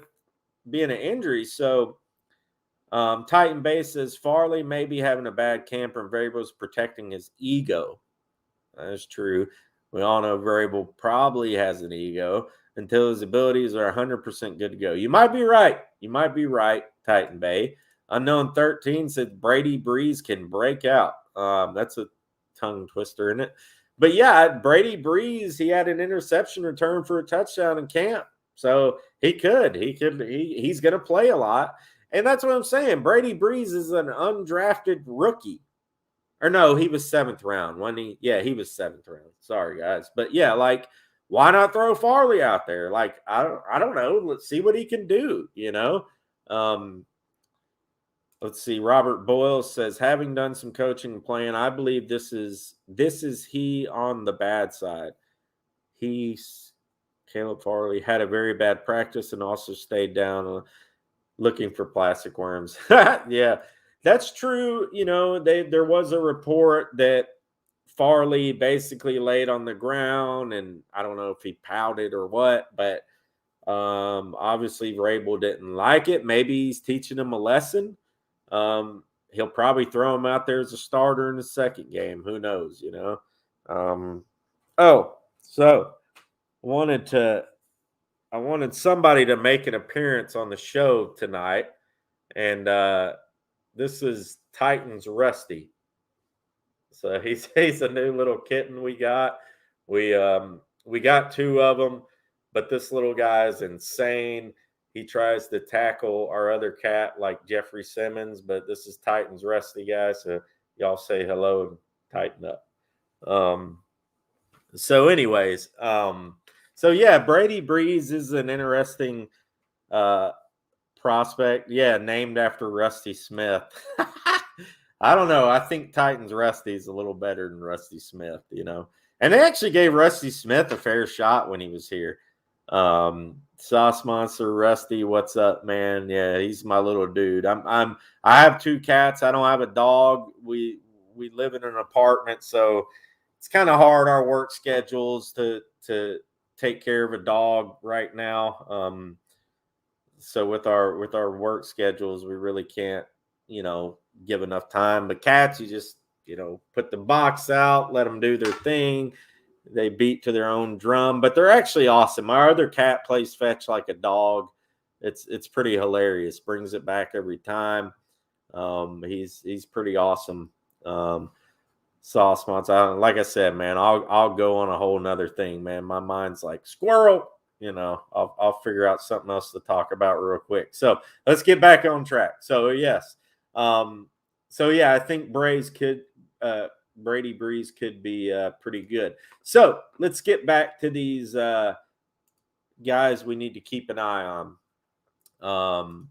being an injury. So Titan Base says Farley may be having a bad camp and Vrabel's protecting his ego. That is true. We all know Vrabel probably has an ego until his abilities are 100% good to go. You might be right. Titan Bay. Unknown 13 said Brady Breeze can break out. That's a tongue twister, isn't it? But yeah, Brady Breeze, he had an interception return for a touchdown in camp. So he's going to play a lot. And that's what I'm saying. Brady Breeze is an undrafted rookie. Or no, he was 7th round. He was 7th round. Sorry, guys. But yeah, why not throw Farley out there? I don't know. Let's see what he can do, Let's see. Robert Boyle says, having done some coaching and playing, I believe this is he on the bad side. Caleb Farley had a very bad practice and also stayed down looking for plastic worms. Yeah, that's true. There was a report that Farley basically laid on the ground, and I don't know if he pouted or what, but obviously Vrabel didn't like it. Maybe he's teaching him a lesson. he'll probably throw him out there as a starter in the second game. Who knows, you know? So I wanted somebody to make an appearance on the show tonight, and this is Titans Rusty. So he's a new little kitten we got. We got two of them, but this little guy is insane. He tries to tackle our other cat like Jeffrey Simmons, but this is Titans Rusty, guys. So y'all say hello and tighten up. So anyways, so yeah, Brady Breeze is an interesting prospect. Yeah, named after Rusty Smith. I don't know. I think Titans Rusty is a little better than Rusty Smith, you know. And they actually gave Rusty Smith a fair shot when he was here. Sauce Monster Rusty, what's up, man? Yeah, he's my little dude. I have two cats. I don't have a dog. We live in an apartment, so it's kind of hard, our work schedules, to take care of a dog right now. So with our work schedules, we really can't, you know, give enough time. But cats, you just, you know, put the box out, let them do their thing. They beat to their own drum, but they're actually awesome. Our other cat plays fetch like a dog. It's pretty hilarious. Brings it back every time. He's pretty awesome. Sauce Monster. Like I said, man, I'll go on a whole nother thing, man. My mind's like squirrel. You know, I'll figure out something else to talk about real quick. So let's get back on track. So yes, so yeah, I think Brady Breeze could be pretty good. So let's get back to these guys we need to keep an eye on.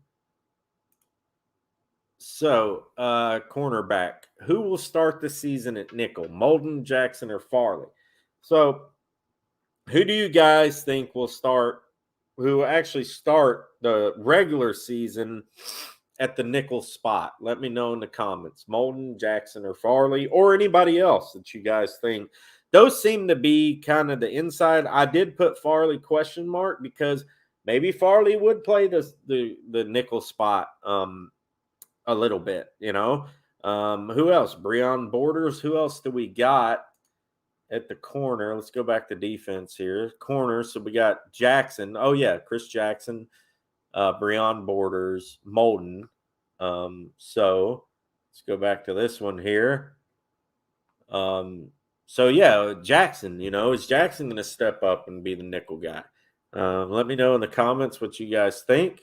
So cornerback, who will start the season at nickel? Molden, Jackson, or Farley? So who do you guys think will start, who actually start the regular season at the nickel spot? Let me know in the comments. Molden, Jackson, or Farley, or anybody else that you guys think. Those seem to be kind of the inside. I did put Farley question mark because maybe Farley would play the nickel spot a little bit, you know. Who else? Breon Borders. Who else do we got at the corner? Let's go back to defense here. Corner. So we got Jackson. Oh yeah, Chris Jackson, Breon Borders, Molden. So let's go back to this one here. So yeah, Jackson, you know, is Jackson going to step up and be the nickel guy? Let me know in the comments what you guys think.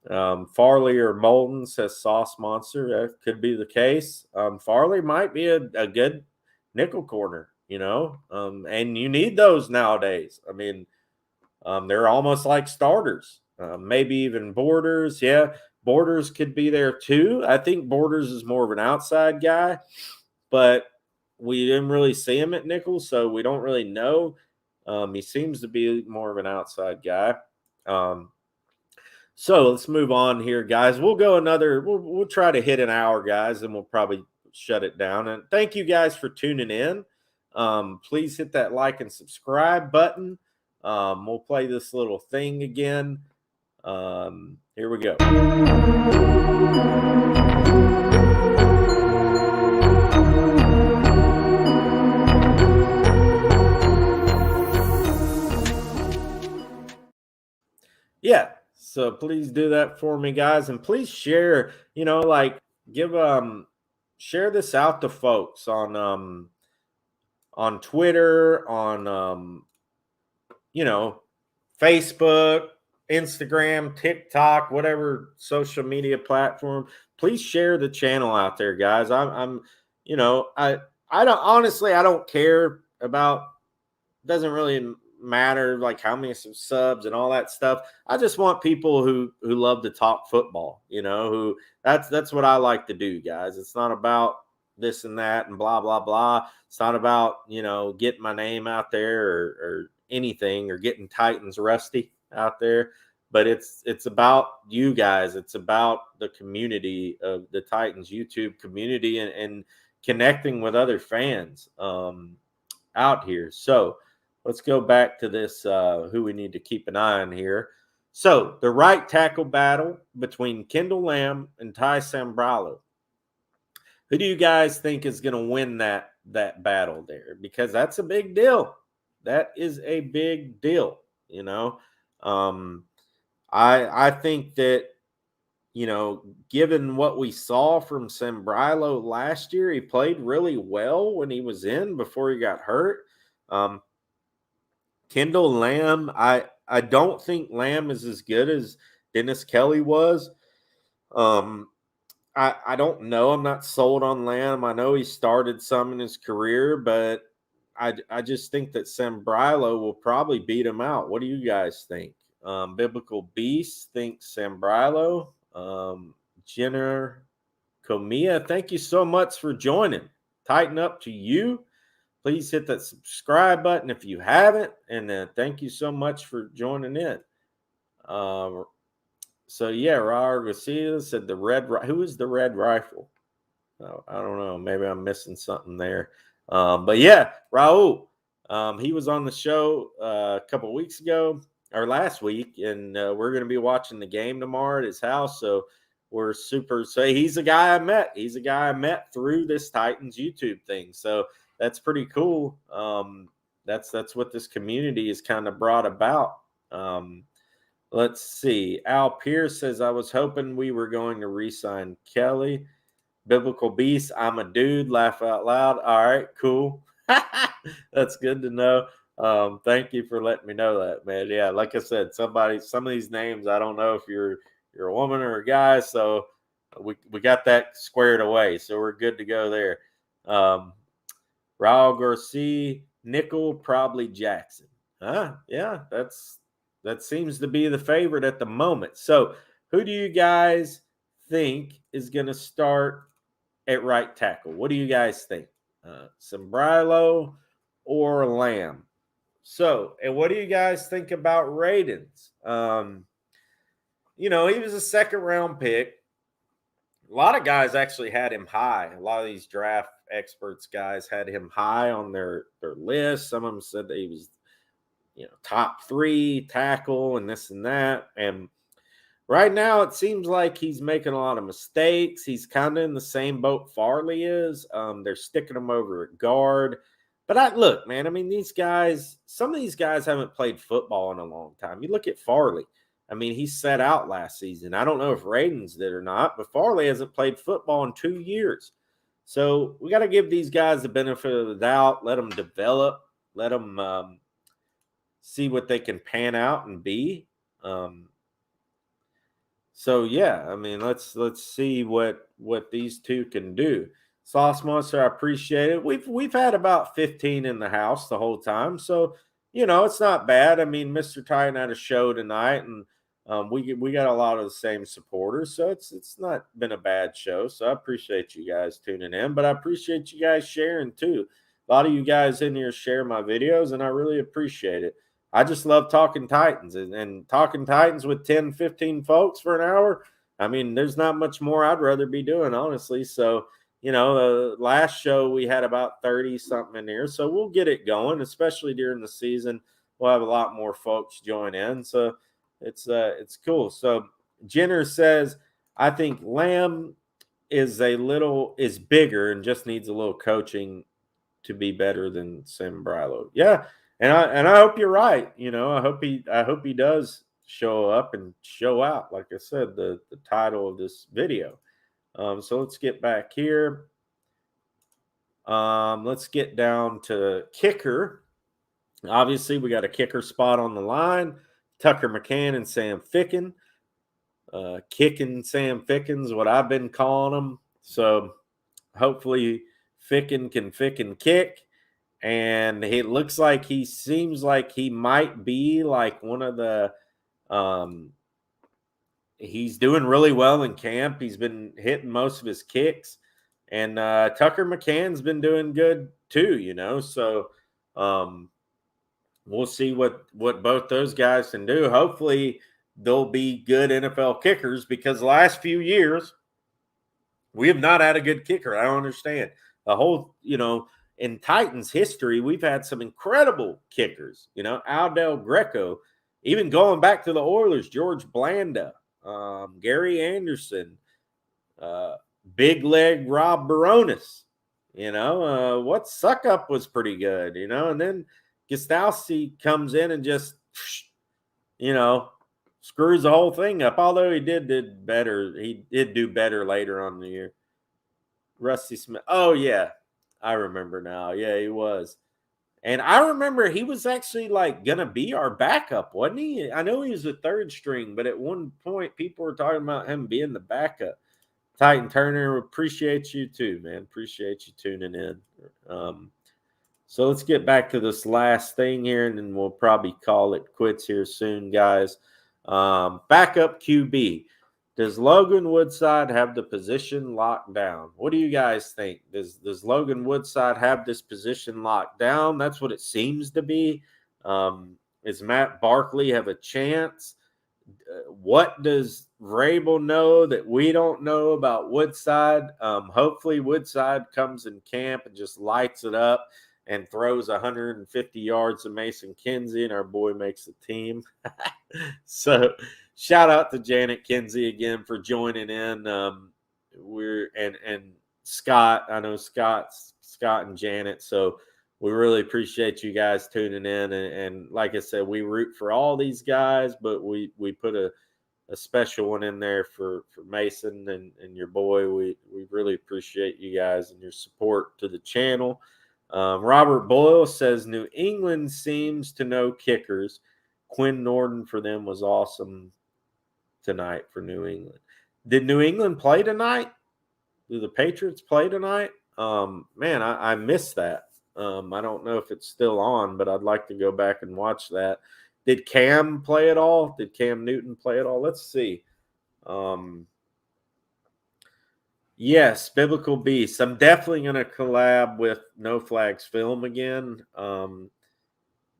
Farley or Molden, says Sauce Monster. That could be the case. Farley might be a good nickel corner, you know, and you need those nowadays. I mean, they're almost like starters. Maybe even Borders. Yeah, Borders could be there too. I think Borders is more of an outside guy, but we didn't really see him at nickel, so we don't really know. He seems to be more of an outside guy. So let's move on here, guys. We'll go we'll try to hit an hour, guys, and we'll probably shut it down. And thank you guys for tuning in. Please hit that like and subscribe button. We'll play this little thing again. Here we go. Yeah. So please do that for me, guys, and please share. You know, like share this out to folks on Twitter, on you know, Facebook, Instagram, TikTok, whatever social media platform. Please share the channel out there, guys. I'm you know, I don't care about. Doesn't really matter like how many subs and all that stuff. I just want people who love to talk football, you know, who that's what I like to do, guys. It's not about this and that and blah blah blah. It's not about, you know, getting my name out there or anything, or getting Titans Rusty out there, but it's about you guys. It's about the community of the Titans YouTube community and connecting with other fans out here. So let's go back to this, who we need to keep an eye on here. So the right tackle battle between Kendall Lamb and Ty Sambrailo. Who do you guys think is going to win that battle there? Because that's a big deal. That is a big deal. You know, I think that, given what we saw from Sembrilo last year, he played really well when he was in before he got hurt. Kendall Lamb, I don't think Lamb is as good as Dennis Kelly was. I don't know. I'm not sold on Lamb. I know he started some in his career, but I just think that Sembrilo will probably beat him out. What do you guys think? Biblical Beast thinks Sembrilo. Jenner Comia, thank you so much for joining. Tighten up to you. Please hit that subscribe button if you haven't. And thank you so much for joining in. So, yeah, Raul Garcia said who is the Red Rifle? Oh, I don't know. Maybe I'm missing something there. But, yeah, Raul, he was on the show a couple weeks ago or last week, and we're going to be watching the game tomorrow at his house. So, we're super. So, he's a guy I met. He's a guy I met through this Titans YouTube thing. So, that's pretty cool. That's what this community is kind of brought about. Let's see. Al Pierce says, I was hoping we were going to re-sign Kelly. Biblical Beast, I'm a dude. Laugh out loud. All right, cool. That's good to know. Thank you for letting me know that, man. Yeah, like I said, some of these names, I don't know if you're a woman or a guy, so we got that squared away. So we're good to go there. Raul Garcia, nickel, probably Jackson. Yeah, that seems to be the favorite at the moment. So, who do you guys think is going to start at right tackle? What do you guys think? Sembrilo or Lamb? So, and what do you guys think about Radens? He was a second-round pick. A lot of guys actually had him high. A lot of these draft experts guys had him high on their list. Some of them said that he was top 3 tackle and this and that. And right now it seems like he's making a lot of mistakes. He's kind of in the same boat Farley is. They're sticking him over at guard. But look, man, I mean, some of these guys haven't played football in a long time. You look at Farley. I mean, he sat out last season. I don't know if Radens did or not, but Farley hasn't played football in 2 years. So we got to give these guys the benefit of the doubt, let them develop, let them see what they can pan out and be. So yeah, I mean, let's see what these two can do. Sauce Monster, I appreciate it. We've had about 15 in the house the whole time, so it's not bad. I mean, Mr. Titan had a show tonight, and we got a lot of the same supporters, so it's not been a bad show. So I appreciate you guys tuning in, but I appreciate you guys sharing too. A lot of you guys in here share my videos, and I really appreciate it. I just love talking Titans and talking Titans with 10, 15 folks for an hour. I mean, there's not much more I'd rather be doing, honestly. So, the last show we had about 30 something in here. So we'll get it going, especially during the season. We'll have a lot more folks join in. So it's cool. So Jenner says, I think Lamb is bigger and just needs a little coaching to be better than Sembrilo. Yeah. And I hope you're right. I hope he does show up and show out. Like I said, the title of this video. So let's get back here. Let's get down to kicker. Obviously, we got a kicker spot on the line. Tucker McCann and Sam Ficken. Kicking Sam Ficken's what I've been calling him. So hopefully Ficken can kick. And it looks like he seems like he might be like one of the he's doing really well in camp. He's been hitting most of his kicks. And Tucker McCann's been doing good too, So we'll see what both those guys can do. Hopefully they'll be good NFL kickers because the last few years we have not had a good kicker. I don't understand. The whole, in Titans history, we've had some incredible kickers, Aldel Greco, even going back to the Oilers, George Blanda, Gary Anderson, big leg Rob Baronis. What Suck Up was pretty good, and then Gostowski comes in and just, screws the whole thing up. Although he did better. He did do better later on in the year. Rusty Smith. Oh, yeah. I remember now. Yeah, he was. And I remember he was actually like going to be our backup, wasn't he? I know he was the third string, but at one point people were talking about him being the backup. Titan Turner, appreciate you too, man. Appreciate you tuning in. So let's get back to this last thing here, and then we'll probably call it quits here soon, guys. Backup QB. Does Logan Woodside have the position locked down? What do you guys think? Does Logan Woodside have this position locked down? That's what it seems to be. Does Matt Barkley have a chance? What does Vrabel know that we don't know about Woodside? Hopefully Woodside comes in camp and just lights it up and throws 150 yards to Mason Kinsey, and our boy makes the team. So shout out to Janet Kinsey again for joining in. We're and Scott. I know Scott and Janet. So we really appreciate you guys tuning in. And like I said, we root for all these guys, but we put a special one in there for Mason and your boy. We really appreciate you guys and your support to the channel. Robert Boyle says New England seems to know kickers. Quinn Norton for them was awesome tonight for New England. Did New England play tonight? Do the Patriots play tonight? Man, I missed that. I don't know if it's still on, but I'd like to go back and watch that. Did Cam play at all? Did Cam Newton play at all? Let's see. Yes, Biblical Beast. I'm definitely going to collab with No Flags Film again.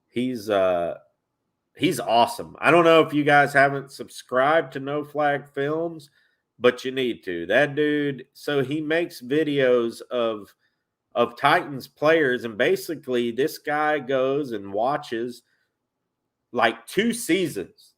He's awesome. I don't know if you guys haven't subscribed to No Flag Films, but you need to. That dude, so he makes videos of Titans players, and basically this guy goes and watches like 2 seasons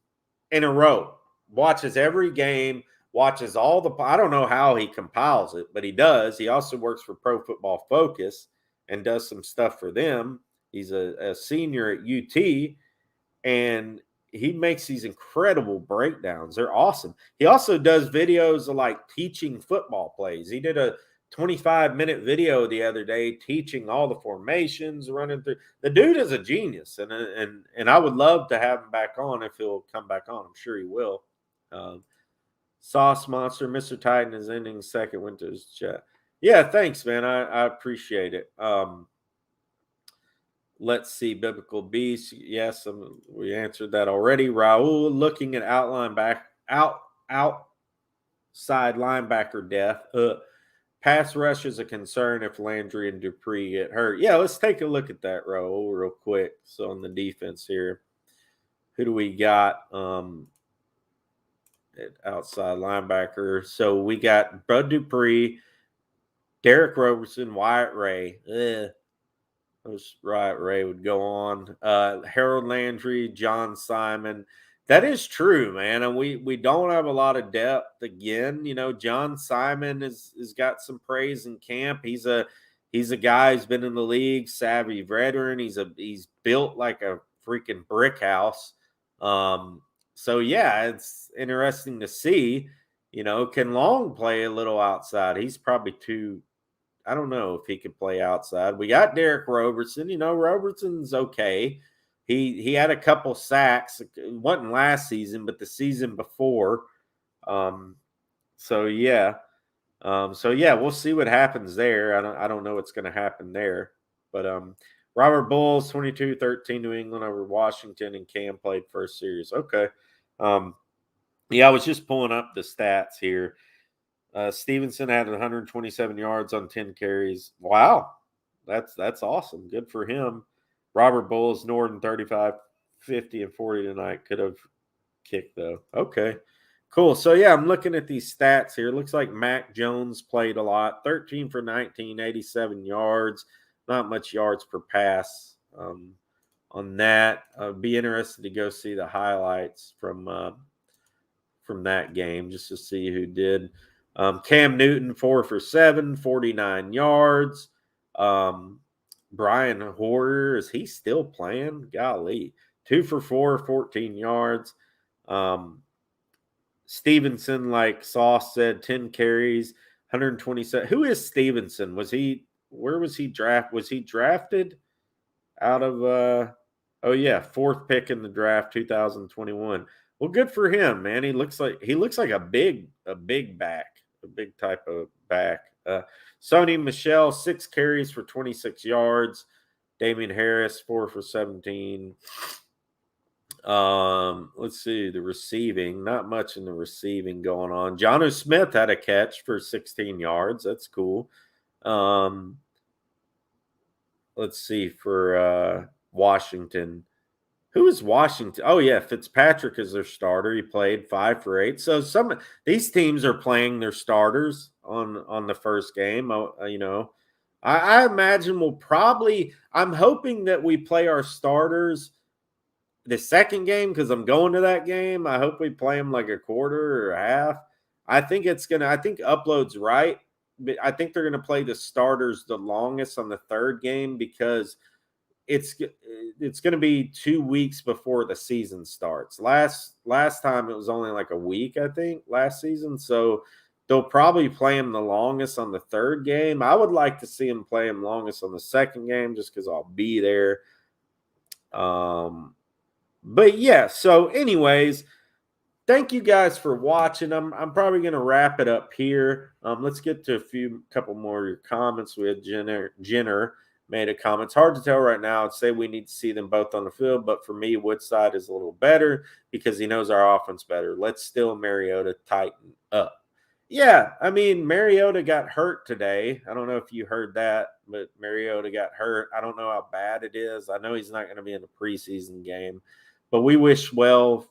in a row, watches every game, watches all the – I don't know how he compiles it, but he does. He also works for Pro Football Focus and does some stuff for them. He's a senior at UT, and he makes these incredible breakdowns. They're awesome. He also does videos of like teaching football plays. He did a 25-minute video the other day teaching all the formations, running through. The dude is a genius, and I would love to have him back on if he'll come back on. I'm sure he will. Sauce Monster, Mr. Titan is ending second. Went to his chat. Yeah, thanks, man. I appreciate it. Let's see, Biblical Beast. Yes, we answered that already. Raul looking at outside linebacker death. Pass rush is a concern if Landry and Dupree get hurt. Yeah, let's take a look at that, Raul, real quick. So on the defense here, who do we got at outside linebacker? So we got Bud Dupree, Derek Robertson, Wyatt Ray. Right, Ray would go on. Harold Landry, John Simon. That is true, man. And we don't have a lot of depth again. John Simon has got some praise in camp. He's a guy who's been in the league, savvy veteran. He's built like a freaking brick house. So yeah, it's interesting to see. Can Long play a little outside? He's probably too. I don't know if he could play outside. We got Derek Robertson. Robertson's okay. He had a couple sacks. It wasn't last season, but the season before. So yeah, we'll see what happens there. I don't know what's going to happen there. But Robert Bulls 22-13 New England over Washington, and Cam played first series. Okay. Yeah, I was just pulling up the stats here. Stevenson had 127 yards on 10 carries. Wow. That's awesome. Good for him. Robert Bulls, Norton, 35, 50, and 40 tonight. Could have kicked, though. Okay. Cool. So, yeah, I'm looking at these stats here. It looks like Mac Jones played a lot. 13 for 19, 87 yards. Not much yards per pass on that. Be interested to go see the highlights from that game just to see who did. Cam Newton, 4 for 7, 49 yards. Brian Hoyer, is he still playing? Golly. 2 for 4, 14 yards. Stevenson, like Sauce said, 10 carries, 127. Who is Stevenson? Where was he drafted? Was he drafted out of fourth pick in the draft 2021. Well, good for him, man. He looks like a big back, a big type of back. Sony Michel, 6 carries for 26 yards. Damian Harris, 4 for 17. Let's see the receiving. Not much in the receiving going on. Jonnu Smith had a catch for 16 yards. That's cool. Let's see for Washington. Who is Washington? Oh yeah, Fitzpatrick is their starter. He played 5 for 8. So these teams are playing their starters on the first game. I imagine we'll probably. I'm hoping that we play our starters the second game because I'm going to that game. I hope we play them like a quarter or a half. I think Upload's right. But I think they're going to play the starters the longest on the third game because it's going to be 2 weeks before the season starts. Last time it was only like a week, I think, last season. So they'll probably play him the longest on the third game. I would like to see him play him longest on the second game just because I'll be there. But yeah, so anyways, thank you guys for watching. I'm probably going to wrap it up here. Let's get to couple more of your comments. We had Jenner made a comment. It's hard to tell right now. I'd say we need to see them both on the field, but for me, Woodside is a little better because he knows our offense better. Let's still Mariota tighten up. Yeah, I mean, Mariota got hurt today. I don't know if you heard that, but Mariota got hurt. I don't know how bad it is. I know he's not going to be in the preseason game, but we wish the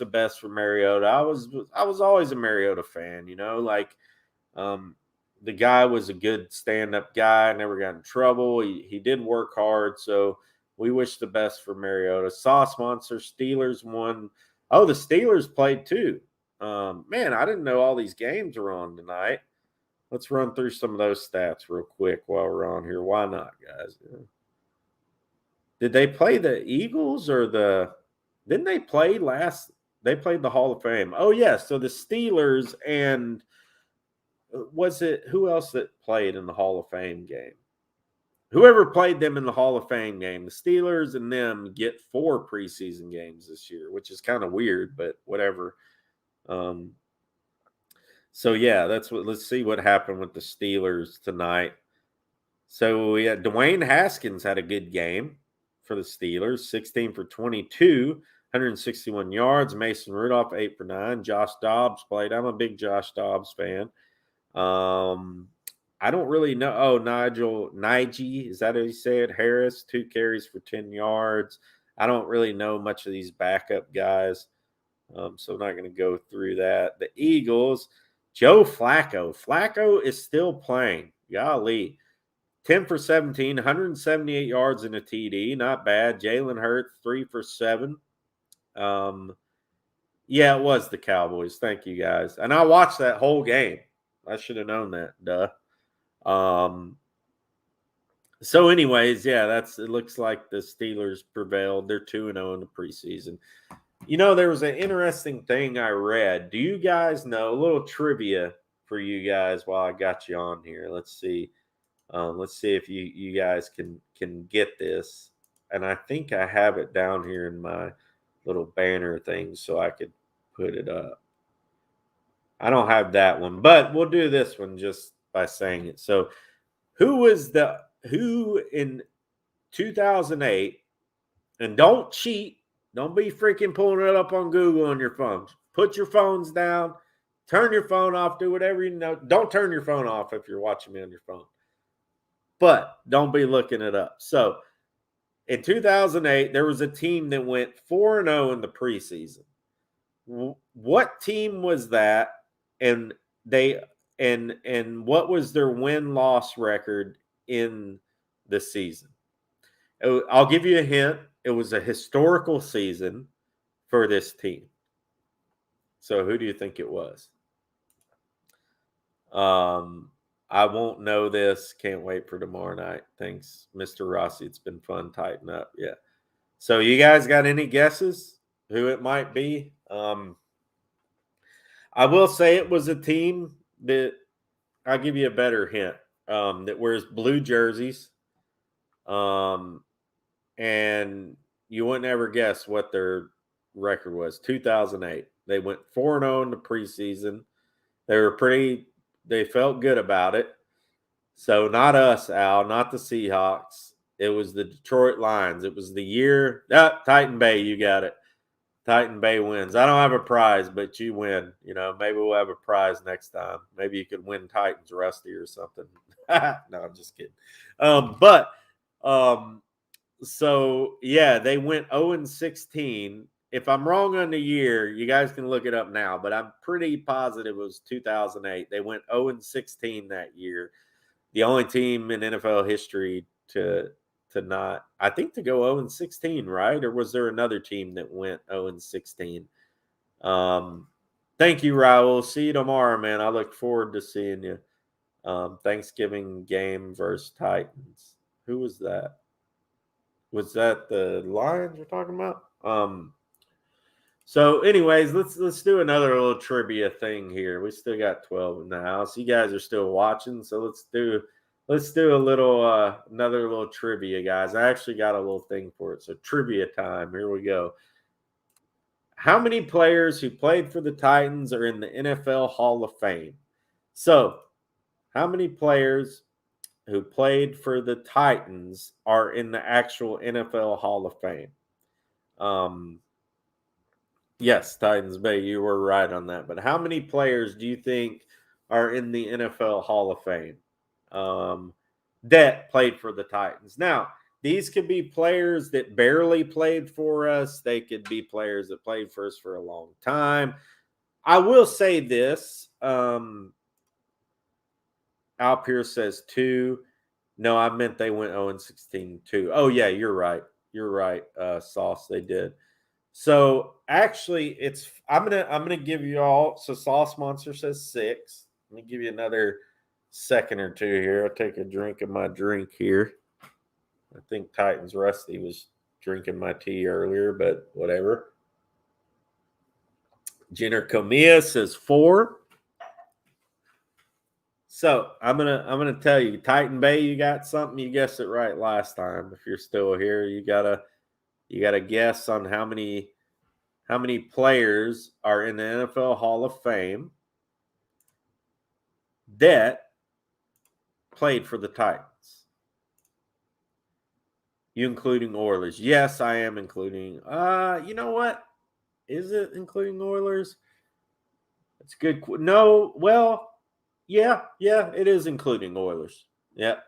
best for Mariota. I was always a Mariota fan, the guy was a good stand-up guy, never got in trouble. He did work hard, so we wish the best for Mariota. Sauce Monster, Steelers won. Oh, the Steelers played too. Man, I didn't know all these games were on tonight. Let's run through some of those stats real quick while we're on here. Why not, guys? Did they play the Eagles didn't they play last? They played the Hall of Fame. Oh, yeah. So the Steelers and who else that played in the Hall of Fame game? Whoever played them in the Hall of Fame game, the Steelers and them get 4 preseason games this year, which is kind of weird, but whatever. So yeah, let's see what happened with the Steelers tonight. So we had Dwayne Haskins had a good game for the Steelers, 16 for 22, 161 yards. Mason Rudolph, 8 for 9. Josh Dobbs played. I'm a big Josh Dobbs fan. I don't really know. Oh, Nige, is that what he said? Harris, 2 carries for 10 yards. I don't really know much of these backup guys, so I'm not going to go through that. The Eagles, Joe Flacco. Flacco is still playing. Golly. 10 for 17, 178 yards in a TD. Not bad. Jalen Hurts, 3 for 7. Yeah, it was the Cowboys. Thank you, guys. And I watched that whole game. I should have known that. Duh. So anyways, yeah, it looks like the Steelers prevailed. They're 2-0 in the preseason. There was an interesting thing I read. Do you guys know, a little trivia for you guys while I got you on here. Let's see. Let's see if you guys can get this. And I think I have it down here in my little banner thing so I could put it up. I don't have that one, but we'll do this one just by saying it. So who in 2008, and don't cheat, don't be freaking pulling it up on Google on your phones. Put your phones down, turn your phone off, do whatever you know. Don't turn your phone off if you're watching me on your phone. But don't be looking it up. So in 2008, there was a team that went 4-0 in the preseason. What team was that? And what was their win-loss record in the season? I'll give you a hint. It was a historical season for this team. So who do you think it was? I won't know this. Can't wait for tomorrow night. Thanks, Mr. Rossi. It's been fun tightening up. Yeah. So you guys got any guesses who it might be? I will say it was a team that I'll give you a better hint. That wears blue jerseys. And you wouldn't ever guess what their record was. 2008. They went 4-0 in the preseason. They felt good about it. So not us, Al, not the Seahawks. It was the Detroit Lions. It was the year. Titan Bay, you got it. Titan Bay wins. I don't have a prize, but you win. Maybe we'll have a prize next time. Maybe you could win Titans Rusty or something. No, I'm just kidding. So yeah, they went 0-16. If I'm wrong on the year, you guys can look it up now, but I'm pretty positive it was 2008. They went 0-16 that year. The only team in NFL history to not, I think, to go 0-16, right? Or was there another team that went 0-16? Thank you, Raul. See you tomorrow, man. I look forward to seeing you. Thanksgiving game versus Titans. Who was that? Was that the Lions we're talking about? So anyways, let's do another little trivia thing here. We still got 12 in the house. You guys are still watching, so let's do a little another little trivia, guys. I actually got a little thing for it. So trivia time. Here we go. How many players who played for the Titans are in the NFL Hall of Fame? So, how many players who played for the Titans are in the actual NFL Hall of Fame? Yes, Titans Bay, you were right on that. But how many players do you think are in the NFL Hall of Fame that played for the Titans? Now, these could be players that barely played for us. They could be players that played for us for a long time. I will say this. Al Pierce says 2. No, I meant they went 0-16 too. Oh, yeah, you're right. You're right, Sauce. They did. So actually, I'm gonna give you all. So Sauce Monster says 6. Let me give you another second or two here. I'll take a drink of my drink here. I think Titans Rusty was drinking my tea earlier, but whatever. Jenner Comia says 4. So I'm gonna tell you, Titan Bay, you got something. You guessed it right last time. If you're still here, you gotta guess on how many players are in the NFL Hall of Fame that played for the Titans. You including Oilers? Yes, I am including. You know what? Is it including Oilers? That's good. No, well, yeah, it is including Oilers. Yeah.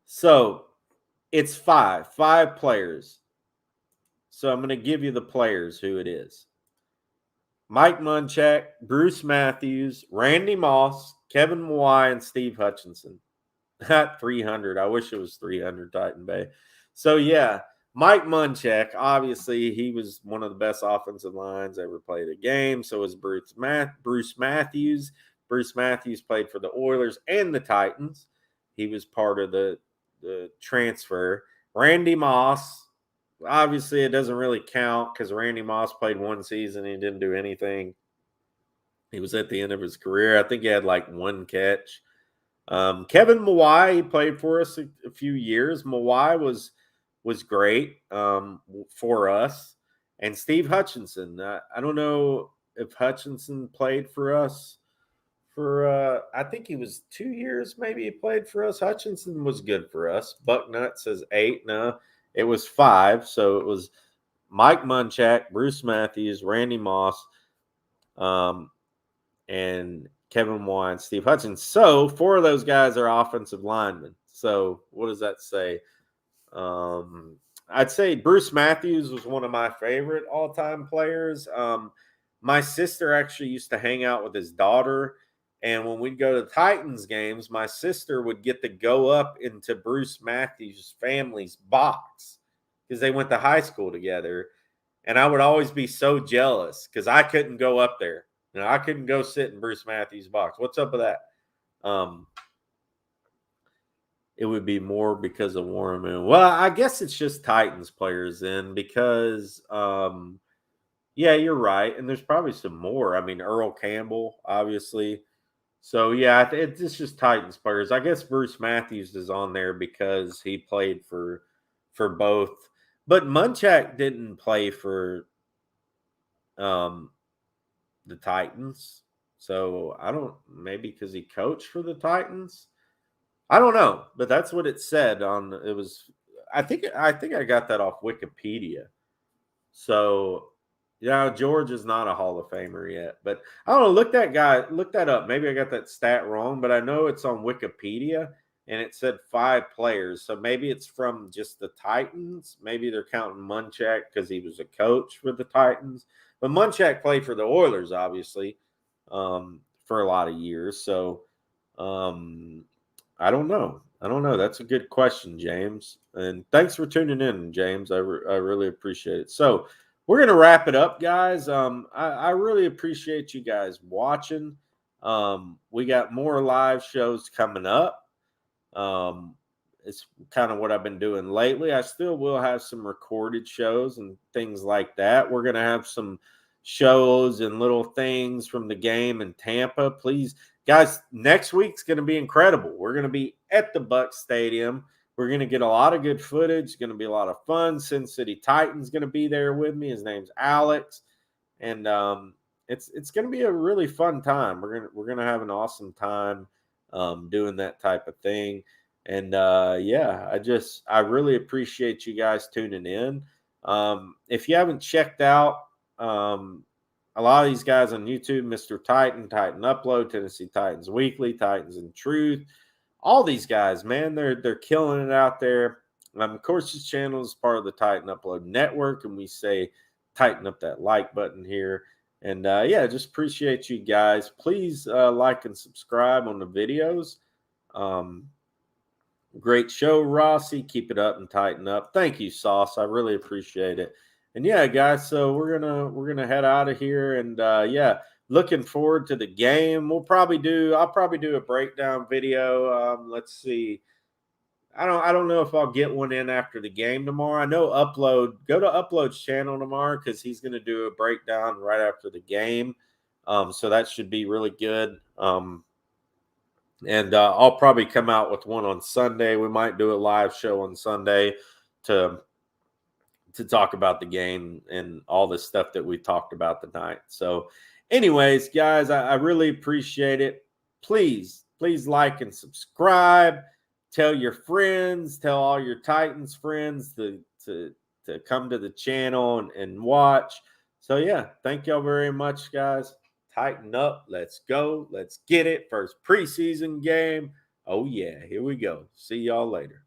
So it's 5 players. So I'm going to give you the players who it is. Mike Munchak, Bruce Matthews, Randy Moss, Kevin Mawai, and Steve Hutchinson. Not 300. I wish it was 300, Titan Bay. So, yeah, Mike Munchak, obviously, he was one of the best offensive lines ever played a game. So was Bruce Matthews. Bruce Matthews played for the Oilers and the Titans. He was part of the transfer. Randy Moss, obviously, it doesn't really count because Randy Moss played one season and he didn't do anything. He was at the end of his career. I think he had like 1 catch. Kevin Mawai, he played for us a few years. Mawai was great for us. And Steve Hutchinson. I don't know if Hutchinson played for us for I think he was 2 years maybe he played for us. Hutchinson was good for us. Bucknut says 8. No, it was 5. So it was Mike Munchak, Bruce Matthews, Randy Moss, and Kevin Mawai and Steve Hutchinson. So 4 of those guys are offensive linemen. So what does that say? I'd say Bruce Matthews was one of my favorite all-time players. My sister actually used to hang out with his daughter. And when we'd go to Titans games, my sister would get to go up into Bruce Matthews' family's box because they went to high school together. And I would always be so jealous because I couldn't go up there. I couldn't go sit in Bruce Matthews' box. What's up with that? It would be more because of Warren Moon. Well, I guess it's just Titans players then because, yeah, you're right. And there's probably some more. I mean, Earl Campbell, obviously. So, yeah, it's just Titans players. I guess Bruce Matthews is on there because he played for both. But Munchak didn't play for the Titans. So, I don't – maybe because he coached for the Titans. I don't know, but that's what it said on it was I think I got that off Wikipedia. So, yeah, George is not a Hall of Famer yet, but I don't know, look that up. Maybe I got that stat wrong, but I know it's on Wikipedia and it said 5 players. So maybe it's from just the Titans. Maybe they're counting Munchak because he was a coach for the Titans. But Munchak played for the Oilers, obviously, for a lot of years. So, I don't know. That's a good question, James. And thanks for tuning in, James. I really appreciate it. So we're going to wrap it up, guys. I really appreciate you guys watching. We got more live shows coming up. It's kind of what I've been doing lately. I still will have some recorded shows and things like that. We're going to have some shows and little things from the game in Tampa. Please, guys, next week's going to be incredible. We're going to be at the Bucs Stadium. We're going to get a lot of good footage. It's going to be a lot of fun. Sin City Titans going to be there with me. His name's Alex, and it's going to be a really fun time. We're going to have an awesome time doing that type of thing. And yeah, I really appreciate you guys tuning in. If you haven't checked out a lot of these guys on YouTube, Mr. Titan, Titan Upload, Tennessee Titans Weekly, Titans in Truth, all these guys, man, they're killing it out there. Of course, this channel is part of the Titan Upload Network, and we say tighten up that like button here. And yeah, just appreciate you guys. Please like and subscribe on the videos. Great show, Rossi. Keep it up and tighten up. Thank you, Sauce. I really appreciate it. And yeah, guys, so we're gonna head out of here, and yeah, looking forward to the game. I'll probably do a breakdown video. Let's see. I don't know if I'll get one in after the game tomorrow. I know go to Upload's channel tomorrow because he's gonna do a breakdown right after the game. So that should be really good. And I'll probably come out with one on Sunday. We might do a live show on Sunday to talk about the game and all the stuff that we talked about tonight. So anyways, guys, I really appreciate it. Please like and subscribe. Tell your friends, tell all your Titans friends to come to the channel and watch. So yeah, thank y'all very much, guys. Tighten up. Let's go. Let's get it. First preseason game. Oh yeah, here we go. See y'all later.